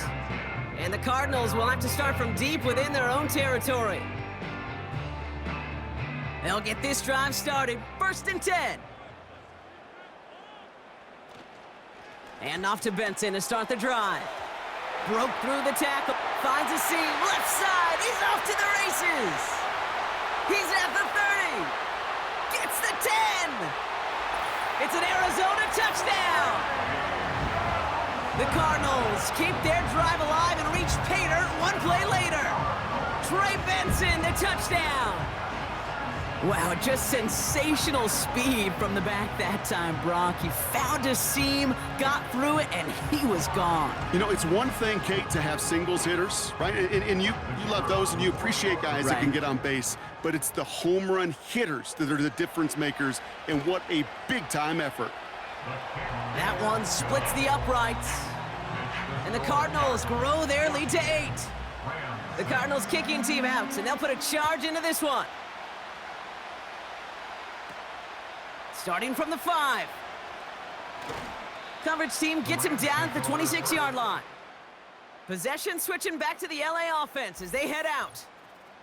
And the Cardinals will have to start from deep within their own territory. They'll get this drive started. 1st and 10. And off to Benson to start the drive. Broke through the tackle. Finds a seam. Left side. He's off to the races. He's at the 30. Gets the 10. It's an Arizona touchdown. The Cardinals keep their drive alive and reach pay dirt one play later. Trey Benson, the touchdown. Wow, just sensational speed from the back that time, Brock. He found a seam, got through it, and he was gone. You know, it's one thing, Kate, to have singles hitters, right? And you love those, and you appreciate guys that can get on base. But it's the home run hitters that are the difference makers, and what a big-time effort. That one splits the uprights. And the Cardinals grow their lead to 8. The Cardinals kicking team out, and they'll put a charge into this one. Starting from the 5. Coverage team gets him down at the 26-yard line. Possession switching back to the LA offense as they head out.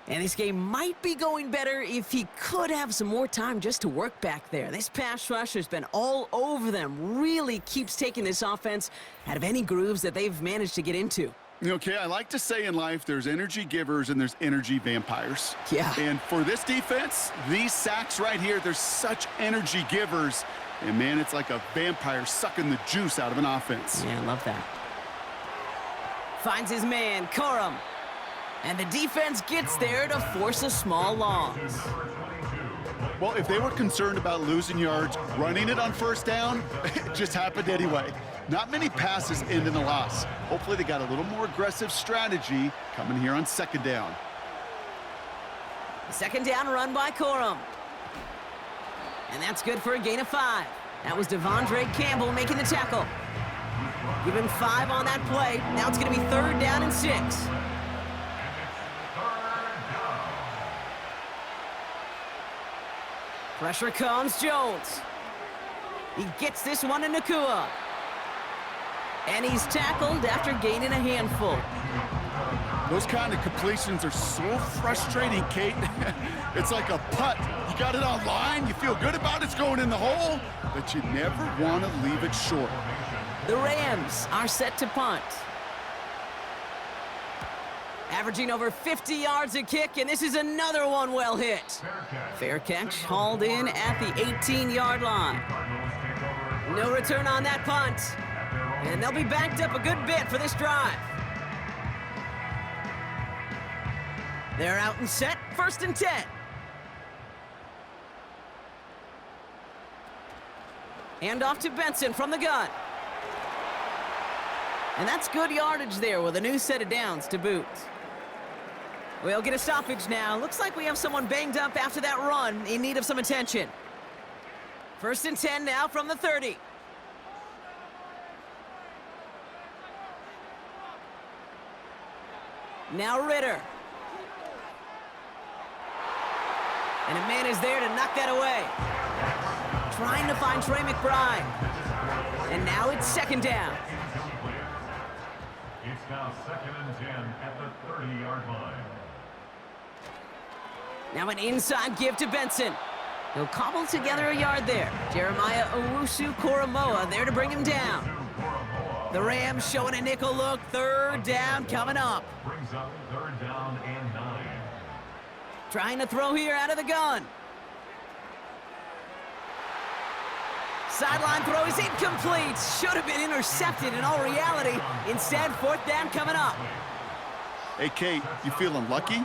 And this game might be going better if he could have some more time just to work back there. This pass rush has been all over them. Really keeps taking this offense out of any grooves that they've managed to get into. Okay, I like to say in life there's energy givers and there's energy vampires. Yeah. And for this defense, these sacks right here, they're such energy givers. And, man, it's like a vampire sucking the juice out of an offense. Yeah, I love that. Finds his man, Corum. And the defense gets there to force a small loss. Well, if they were concerned about losing yards, running it on 1st down, it just happened anyway. Not many passes end in a loss. Hopefully they got a little more aggressive strategy coming here on 2nd down. 2nd down run by Corum. And that's good for a gain of 5. That was Devondre Campbell making the tackle. Give him 5 on that play. Now it's going to be 3rd down and 6. Pressure comes, Jones. He gets this one to Nakua. And he's tackled after gaining a handful. Those kind of completions are so frustrating, Kate. It's like a putt. You got it on line, you feel good about it's going in the hole, but you never want to leave it short. The Rams are set to punt. Averaging over 50 yards a kick, and this is another one well hit. Fair catch hauled in at the 18-yard line. No return on that punt. And they'll be backed up a good bit for this drive. They're out and set, 1st and 10. Hand off to Benson from the gun. And that's good yardage there with a new set of downs to boot. We'll get a stoppage now. Looks like we have someone banged up after that run in need of some attention. 1st and 10 now from the 30. Now Ritter. And a man is there to knock that away. Trying to find Trey McBride. And now it's 2nd down. It's now 2nd and 10 at the 30-yard line. Now an inside give to Benson. He'll cobble together a yard there. Jeremiah Owusu-Koramoah there to bring him down. The Rams showing a nickel look. 3rd down coming up. Brings up 3rd down and 9. Trying to throw here out of the gun. Sideline throw is incomplete. Should have been intercepted in all reality. Instead, 4th down coming up. Hey, Kate, you feeling lucky?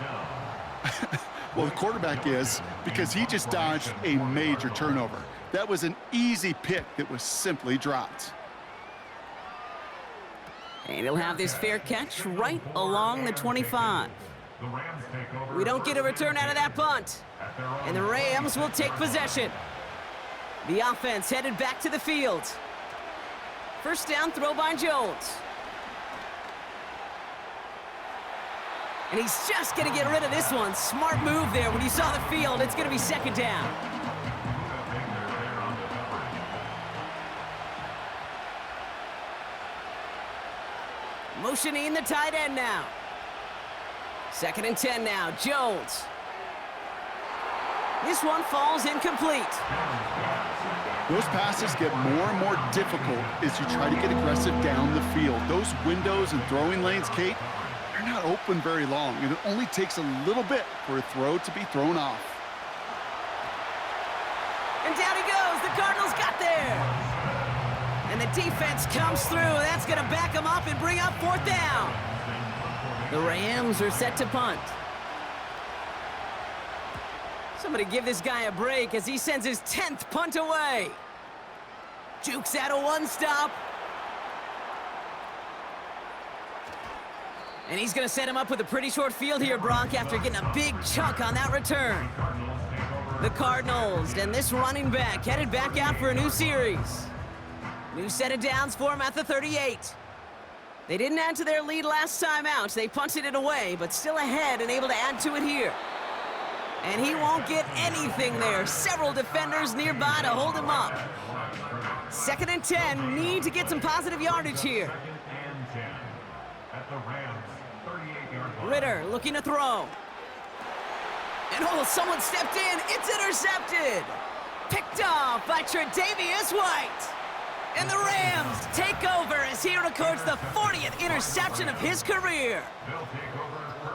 Well, the quarterback is, because he just dodged a major turnover. That was an easy pick that was simply dropped. And he'll have this fair catch right along the 25. We don't get a return out of that punt. And the Rams will take possession. The offense headed back to the field. 1st down throw by Jones. And he's just going to get rid of this one. Smart move there. When you saw the field, it's going to be 2nd down. Motioning the tight end now. 2nd and 10 now. Jones. This one falls incomplete. Those passes get more and more difficult as you try to get aggressive down the field. Those windows and throwing lanes, Kate, they're not open very long, and it only takes a little bit for a throw to be thrown off. And down he goes. The Cardinals got there. And the defense comes through. That's going to back them up and bring up 4th down. The Rams are set to punt. Somebody give this guy a break as he sends his 10th punt away. Jukes out a one-stop. And he's going to set him up with a pretty short field here, Brock, after getting a big chunk on that return. The Cardinals and this running back headed back out for a new series. New set of downs for him at the 38. They didn't add to their lead last time out. They punted it away, but still ahead and able to add to it here. And he won't get anything there. Several defenders nearby to hold him up. 2nd and 10. Need to get some positive yardage here. 2nd and 10 at the Rams 38-yard line. Ritter looking to throw. And oh, someone stepped in. It's intercepted. Picked off by Tre'Davious White. And the Rams take over as he records the 40th interception of his career.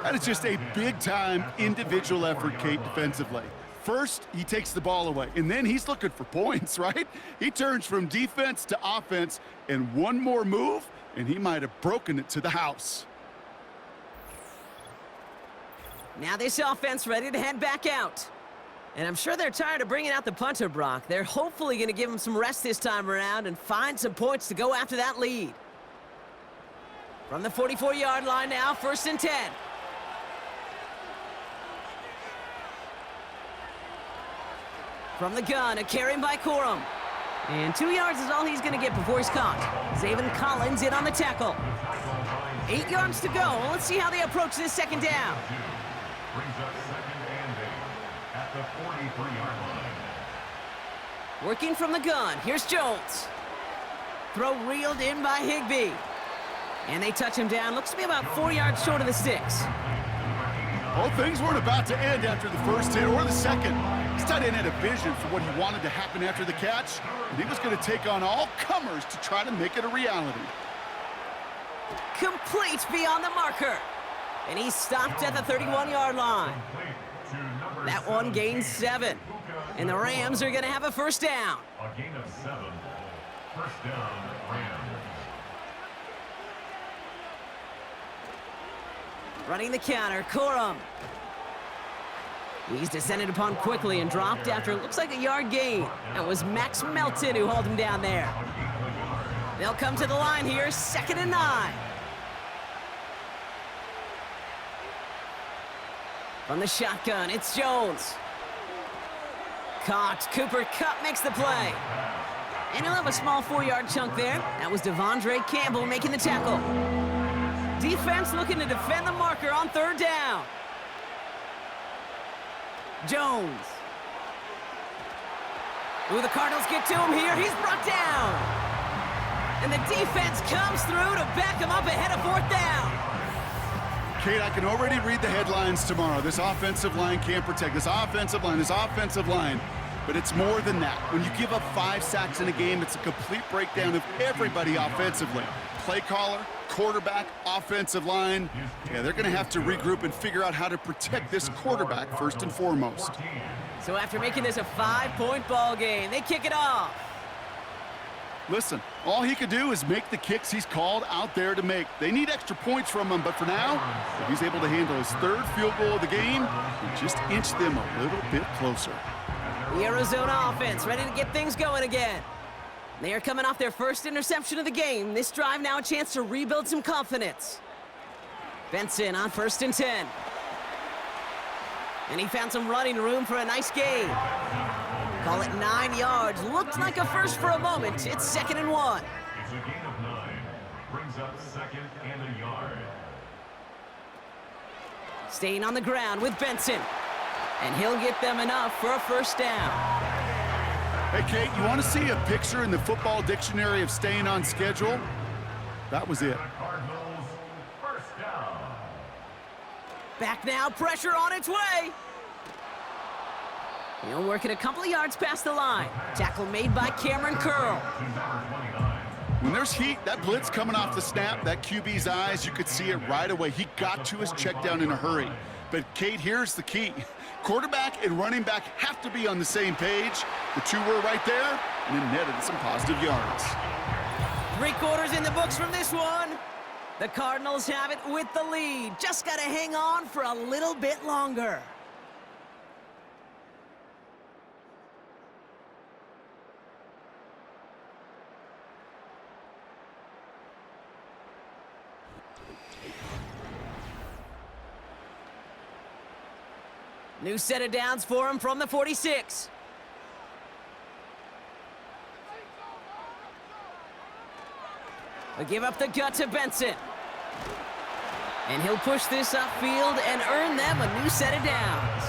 That is just a big-time individual effort, Kate, defensively. First, he takes the ball away, and then he's looking for points, right? He turns from defense to offense, and one more move, and he might have broken it to the house. Now this offense ready to head back out. And I'm sure they're tired of bringing out the punter, Brock. They're hopefully going to give him some rest this time around and find some points to go after that lead. From the 44-yard line now, 1st and 10. From the gun, a carry by Corum. And 2 yards is all he's going to get before he's caught. Zaven Collins in on the tackle. 8 yards to go. Let's see how they approach this second down. Brings up second and 8 at the 43-yard line. Working from the gun, here's Jones. Throw reeled in by Higbee. And they touch him down. Looks to be about 4 yards short of the sticks. Well, things weren't about to end after the first hit or the second. This tight end had a vision for what he wanted to happen after the catch, and he was going to take on all comers to try to make it a reality. Complete beyond the marker. And he's stopped at the 31-yard line. That one gains 7. And the Rams are going to have a first down. A gain of 7. First down, Rams. Running the counter, Corum. He's descended upon quickly and dropped after it looks like a yard gain. That was Max Melton who hauled him down there. They'll come to the line here, 2nd and 9. From the shotgun, it's Jones. Caught. Cooper Kupp makes the play. And he'll have a small 4-yard chunk there. That was Devondre Campbell making the tackle. Defense looking to defend the marker on 3rd down. Jones. Ooh, the Cardinals get to him here. He's brought down. And the defense comes through to back him up ahead of 4th down. Kate, I can already read the headlines tomorrow. This offensive line can't protect. This offensive line. But it's more than that. When you give up 5 sacks in a game, it's a complete breakdown of everybody offensively. Play caller, quarterback, offensive line. Yeah, they're going to have to regroup and figure out how to protect this quarterback first and foremost. So after making this a 5-point ball game, they kick it off. Listen, all he could do is make the kicks he's called out there to make. They need extra points from him, but for now, if he's able to handle his 3rd field goal of the game, and just inch them a little bit closer. The Arizona offense ready to get things going again. They are coming off their first interception of the game. This drive now a chance to rebuild some confidence. Benson on 1st and 10. And he found some running room for a nice gain. Call it 9 yards. Looked like a first for a moment. It's 2nd and 1. It's a gain of 9. Brings up 2nd and a yard. Staying on the ground with Benson. And he'll get them enough for a first down. Hey, Kate, you want to see a picture in the football dictionary of staying on schedule? That was it. Cardinals, first down. Back now, pressure on its way. He'll work it a couple of yards past the line. Tackle made by Cameron Curl. When there's heat, that blitz coming off the snap, that QB's eyes, you could see it right away. He got to his check down in a hurry. But, Kate, here's the key. Quarterback and running back have to be on the same page. The two were right there, and it netted some positive yards. 3 quarters in the books from this one. The Cardinals have it with the lead. Just got to hang on for a little bit longer. New set of downs for him from the 46. They give up the gut to Benson. And he'll push this upfield and earn them a new set of downs.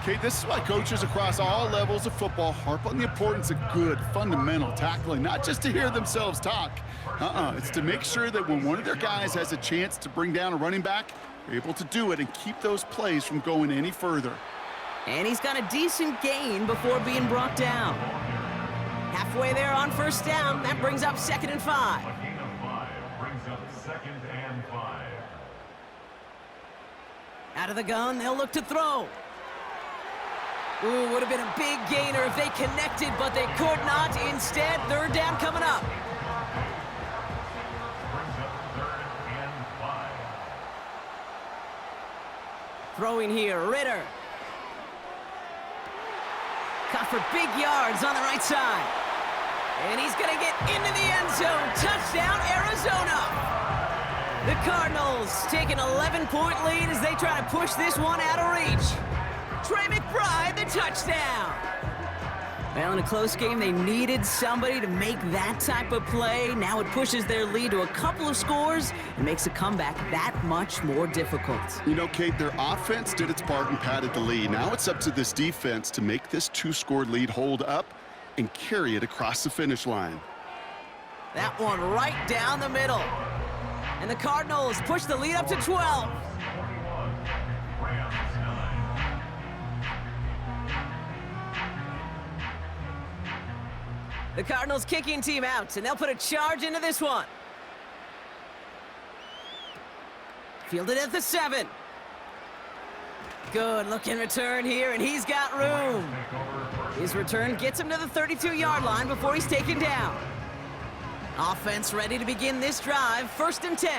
Kate, this is why coaches across all levels of football harp on the importance of good, fundamental tackling, not just to hear themselves talk. It's to make sure that when one of their guys has a chance to bring down a running back, they're able to do it and keep those plays from going any further. And he's got a decent gain before being brought down. Halfway there on first down, that brings up 2nd and 5. A gain of 5 brings up 2nd and 5. Out of the gun, they'll look to throw. Ooh, would have been a big gainer if they connected, but they could not. Instead, 3rd down coming up. Brings up 3rd and 5. Throwing here, Ritter. Caught for big yards on the right side. And he's going to get into the end zone. Touchdown, Arizona. The Cardinals take an 11-point lead as they try to push this one out of reach. Trey McBride, the touchdown. Well, in a close game, they needed somebody to make that type of play. Now it pushes their lead to a couple of scores and makes a comeback that much more difficult. You know, Kate, their offense did its part and padded the lead. Now it's up to this defense to make this two-score lead hold up and carry it across the finish line. That one right down the middle. And the Cardinals push the lead up to 12. The Cardinals kicking team out, and they'll put a charge into this one. Fielded at the 7. Good looking return here, and he's got room. His return gets him to the 32-yard line before he's taken down. Offense ready to begin this drive, 1st and 10.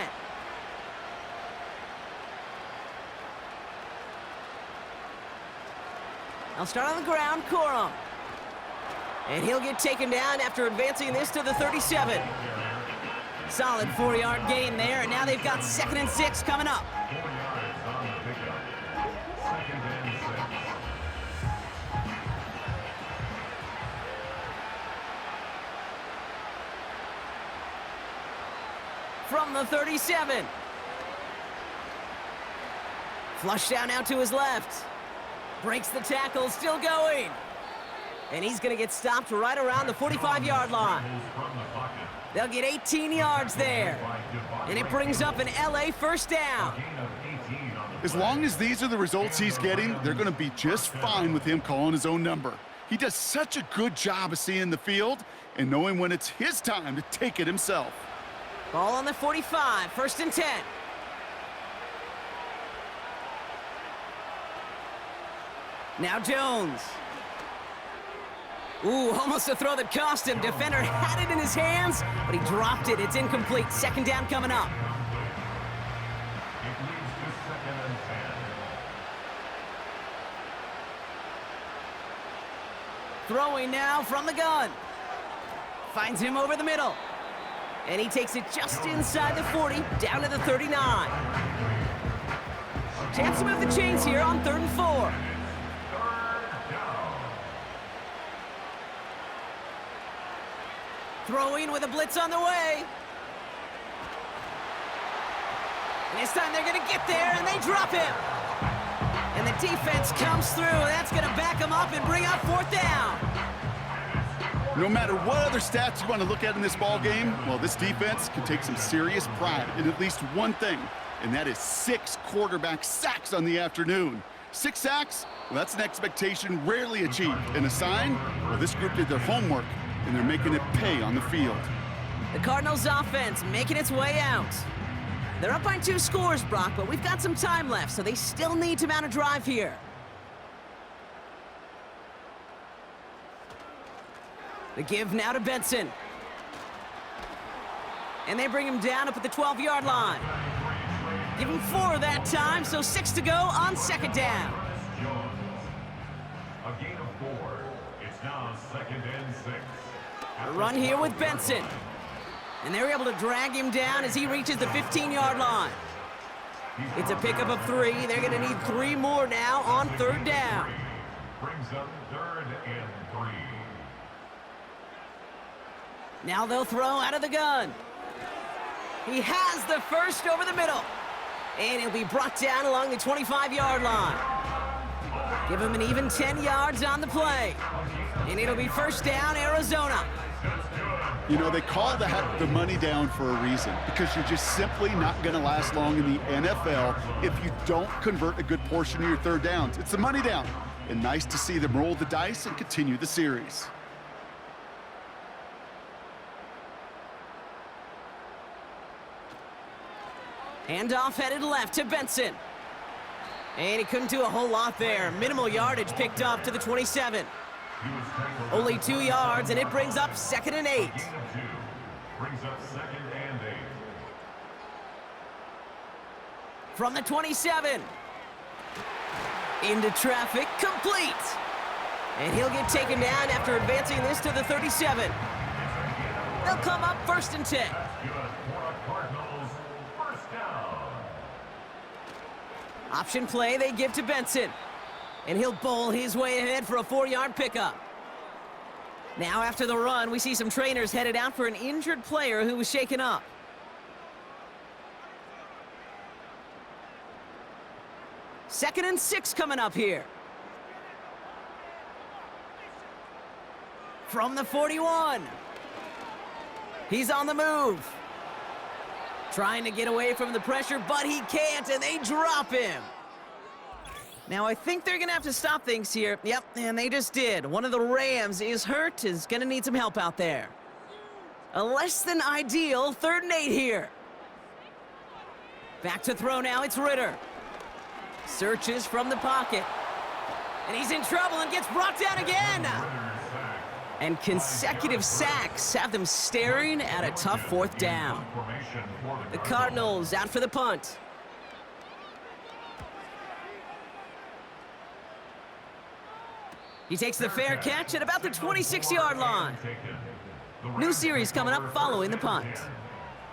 I'll start on the ground, Corum. And he'll get taken down after advancing this to the 37. Solid 4-yard gain there, and now they've got 2nd and 6 coming up. 4 yards on the pickup. 2nd and 6. From the 37. Flush down out to his left. Breaks the tackle, still going. And he's going to get stopped right around the 45-yard line. They'll get 18 yards there. And it brings up an LA first down. As long as these are the results he's getting, they're going to be just fine with him calling his own number. He does such a good job of seeing the field and knowing when it's his time to take it himself. Ball on the 45, 1st and 10. Now Jones. Ooh, almost a throw that cost him. Defender had it in his hands, but he dropped it. It's incomplete. 2nd down coming up. It leads to 2nd and 10. Throwing now from the gun. Finds him over the middle. And he takes it just inside the 40, down to the 39. Chance to move the chains here on 3rd and 4. Throwing with a blitz on the way. And this time they're going to get there, and they drop him. And the defense comes through. That's going to back them up and bring up 4th down. No matter what other stats you want to look at in this ball game, well, this defense can take some serious pride in at least one thing, and that is 6 quarterback sacks on the afternoon. 6 sacks? Well, that's an expectation rarely achieved. And a sign? Well, this group did their homework, and they're making it pay on the field. The Cardinals offense making its way out. They're up by 2 scores, Brock, but we've got some time left, so they still need to mount a drive here. The give now to Benson. And they bring him down up at the 12-yard line. Give him 4 that time, so 6 to go on 2nd down. A gain of 4. It's now 2nd and 6. A run here with Benson. And they're able to drag him down as he reaches the 15-yard line. It's a pickup of 3. They're going to need 3 more now on 3rd down. Brings up 3rd and 3. Now they'll throw out of the gun. He has the first over the middle. And he'll be brought down along the 25-yard line. Give him an even 10 yards on the play. And it'll be 1st down, Arizona. You know, they call that the money down for a reason, because you're just simply not going to last long in the NFL if you don't convert a good portion of your 3rd downs. It's the money down. And nice to see them roll the dice and continue the series. Handoff headed left to Benson. And he couldn't do a whole lot there. Minimal yardage picked up to the 27. Only 2 yards, and it brings up 2nd and 8. Brings up 2nd and 8. From the 27. Into traffic, complete. And he'll get taken down after advancing this to the 37. They'll come up 1st and 10. Cardinals, 1st down. Option play they give to Benson. And he'll bowl his way ahead for a 4-yard pickup. Now after the run, we see some trainers headed out for an injured player who was shaken up. Second and 6 coming up here. From the 41. He's on the move. Trying to get away from the pressure, but he can't, and they drop him. Now, I think they're going to have to stop things here. Yep, and they just did. One of the Rams is hurt, is going to need some help out there. A less than ideal 3rd and 8 here. Back to throw now, it's Ritter. Searches from the pocket. And he's in trouble and gets brought down again. And consecutive sacks have them staring at a tough 4th down. The Cardinals out for the punt. He takes the fair catch at about the 26-yard line. New series coming up following the punt.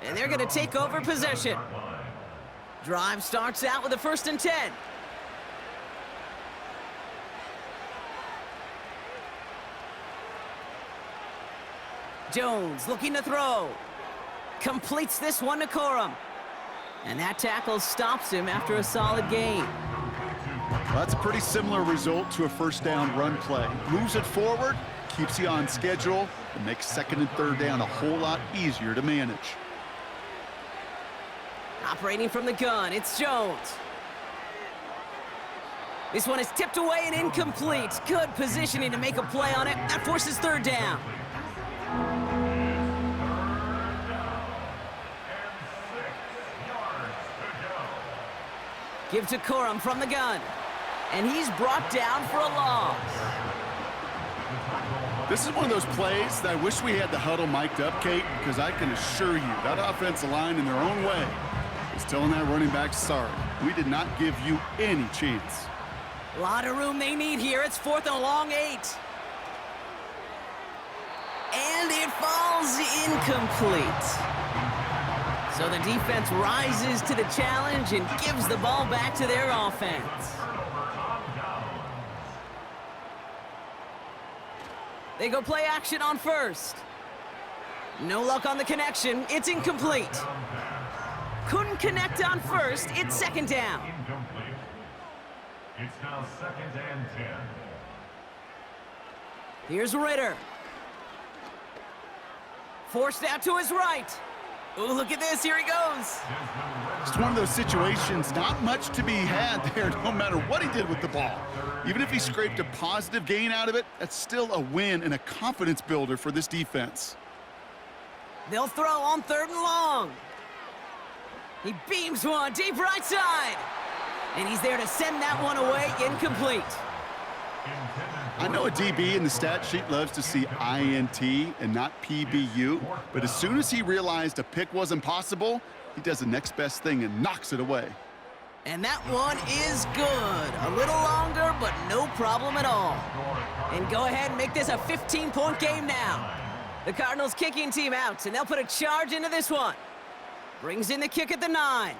And they're going to take over possession. Drive starts out with a 1st and 10. Jones looking to throw. Completes this one to Corum. And that tackle stops him after a solid gain. Well, that's a pretty similar result to a 1st down run play. Moves it forward, keeps you on schedule, and makes 2nd and 3rd down a whole lot easier to manage. Operating from the gun, it's Jones. This one is tipped away and incomplete. Good positioning to make a play on it. That forces 3rd down. Give to Corum from the gun. And he's brought down for a loss. This is one of those plays that I wish we had the huddle mic'd up, Kate, because I can assure you that offensive line in their own way is telling that running back, sorry, we did not give you any chance. A lot of room they need here. It's 4th and a long 8. And it falls incomplete. So the defense rises to the challenge and gives the ball back to their offense. They go play action on 1st. No luck on the connection. It's incomplete. Couldn't connect on 1st. It's 2nd down. Incomplete. It's now 2nd and 10. Here's Ritter. Forced out to his right. Ooh, look at this. Here he goes. It's one of those situations, not much to be had there, no matter what he did with the ball. Even if he scraped a positive gain out of it, that's still a win and a confidence builder for this defense. They'll throw on 3rd and long. He beams one deep right side. And he's there to send that one away, incomplete. I know a DB in the stat sheet loves to see INT and not PBU, but as soon as he realized a pick wasn't possible, he does the next best thing and knocks it away. And that one is good. A little longer, but no problem at all. And go ahead and make this a 15-point game now. The Cardinals kicking team out, and they'll put a charge into this one. Brings in the kick at the 9.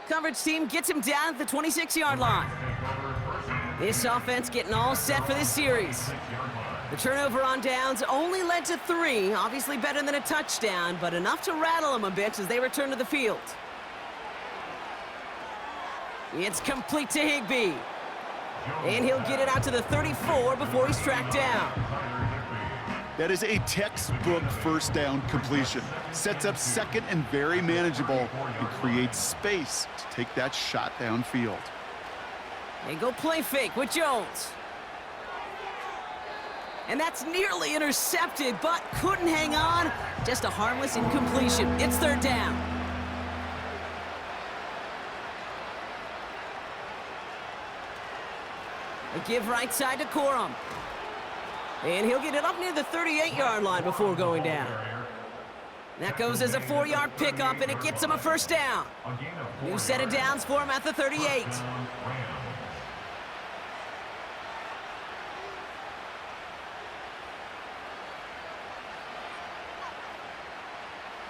Coverage team gets him down at the 26-yard line. This offense getting all set for this series. The turnover on downs only led to 3, obviously better than a touchdown, but enough to rattle them a bit as they return to the field. It's complete to Higbee. And he'll get it out to the 34 before he's tracked down. That is a textbook 1st down completion. Sets up 2nd and very manageable and creates space to take that shot downfield. They go play fake with Jones. And that's nearly intercepted, but couldn't hang on. Just a harmless incompletion. It's 3rd down. A give right side to Corum. And he'll get it up near the 38-yard line before going down. That goes as a 4-yard pickup, and it gets him a 1st down. New set of downs for him at the 38.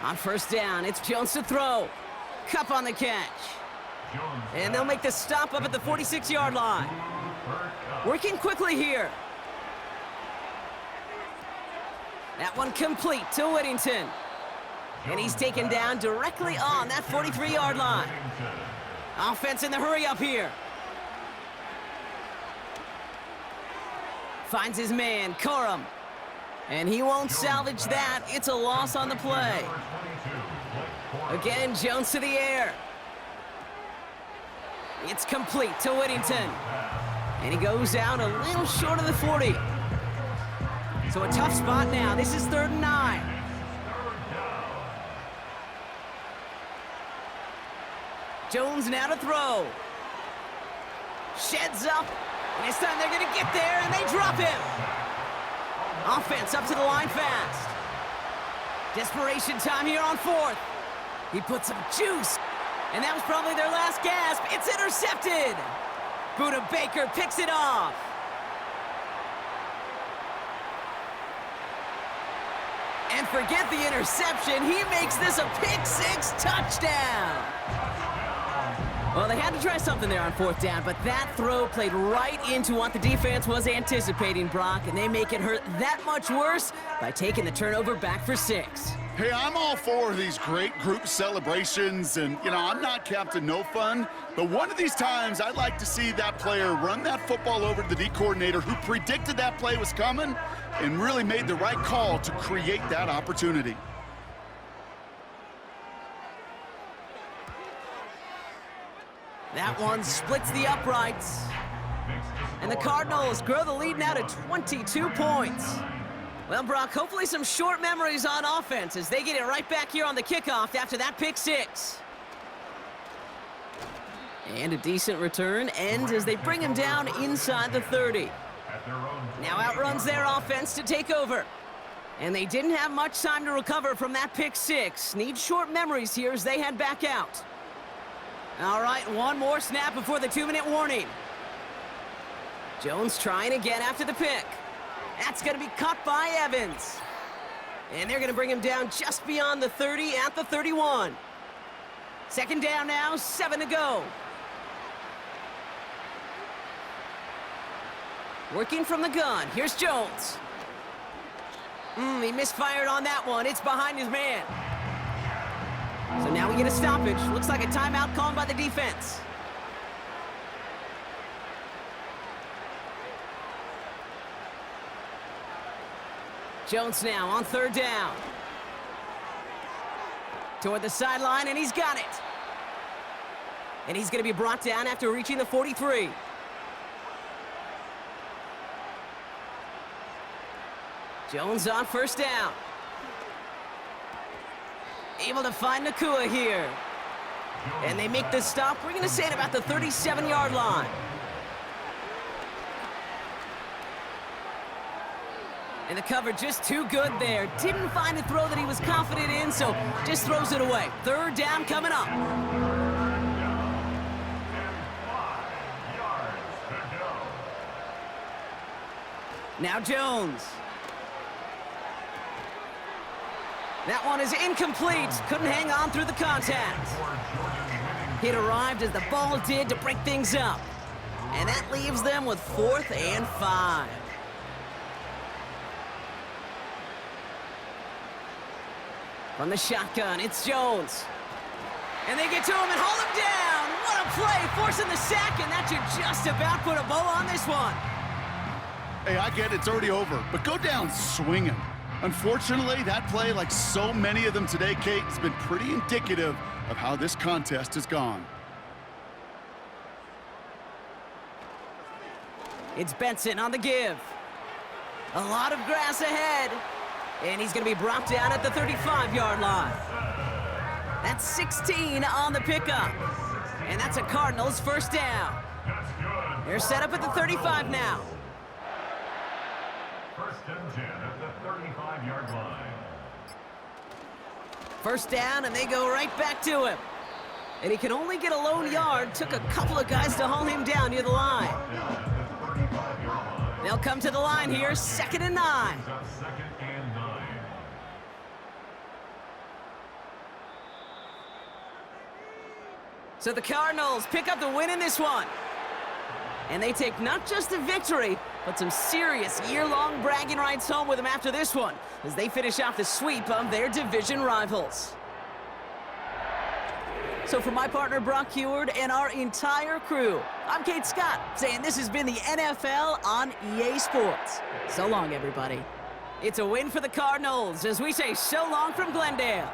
On 1st down, it's Jones to throw. Cup on the catch. And they'll make the stop up at the 46-yard line. Working quickly here. That one complete to Whittington. And he's taken down directly on that 43-yard line. Offense in the hurry up here. Finds his man, Corum. And he won't salvage that. It's a loss on the play. Again, Jones to the air. It's complete to Whittington. And he goes out a little short of the 40. So a tough spot now. This is 3rd and 9. Jones now to throw. Sheds up. And this time they're going to get there, and they drop him. Offense up to the line fast. Desperation time here on 4th. He put some juice. And that was probably their last gasp. It's intercepted. Buda Baker picks it off. And forget the interception. He makes this a pick-6 touchdown. Well, they had to try something there on 4th down, but that throw played right into what the defense was anticipating, Brock, and they make it hurt that much worse by taking the turnover back for 6. Hey, I'm all for these great group celebrations, and, I'm not Captain No Fun, but one of these times I'd like to see that player run that football over to the D coordinator who predicted that play was coming and really made the right call to create that opportunity. That one splits the uprights. And the Cardinals grow the lead now to 22 points. Well, Brock, hopefully some short memories on offense as they get it right back here on the kickoff after that pick-6. And a decent return ends as they bring him down inside the 30. Now outruns their offense to take over. And they didn't have much time to recover from that pick-6. Need short memories here as they head back out. All right, one more snap before the 2-minute warning. Jones trying again after the pick. That's going to be caught by Evans. And they're going to bring him down just beyond the 30 at the 31. 2nd down now, 7 to go. Working from the gun, here's Jones. He misfired on that one. It's behind his man. So now we get a stoppage. Looks like a timeout called by the defense. Jones now on 3rd down. Toward the sideline, and he's got it. And he's going to be brought down after reaching the 43. Jones on 1st down. Able to find Nakua here. And they make the stop. We're going to say at about the 37-yard line. And the cover just too good there. Didn't find a throw that he was confident in, so just throws it away. 3rd down coming up. Now Jones. That one is incomplete. Couldn't hang on through the contact. It arrived as the ball did to break things up. And that leaves them with 4th and 5. From the shotgun, it's Jones. And they get to him and hold him down. What a play, forcing the sack, and that should just about put a bow on this one. Hey, I get it's already over, but go down swinging. Unfortunately, that play, like so many of them today, Kate, has been pretty indicative of how this contest has gone. It's Benson on the give. A lot of grass ahead. And he's going to be brought down at the 35-yard line. That's 16 on the pickup. And that's a Cardinals 1st down. They're set up at the 35 now. 1st and 10 at the 35-yard line. 1st down, and they go right back to him. And he can only get a lone yard. Took a couple of guys to haul him down near the line. They'll come to the line here, 2nd and 9. 2nd and 9. So the Cardinals pick up the win in this one. And they take not just the victory, but some serious year-long bragging rights home with them after this one, as they finish off the sweep of their division rivals. So for my partner Brock Heward and our entire crew, I'm Kate Scott, saying this has been the NFL on EA Sports. So long, everybody. It's a win for the Cardinals as we say so long from Glendale.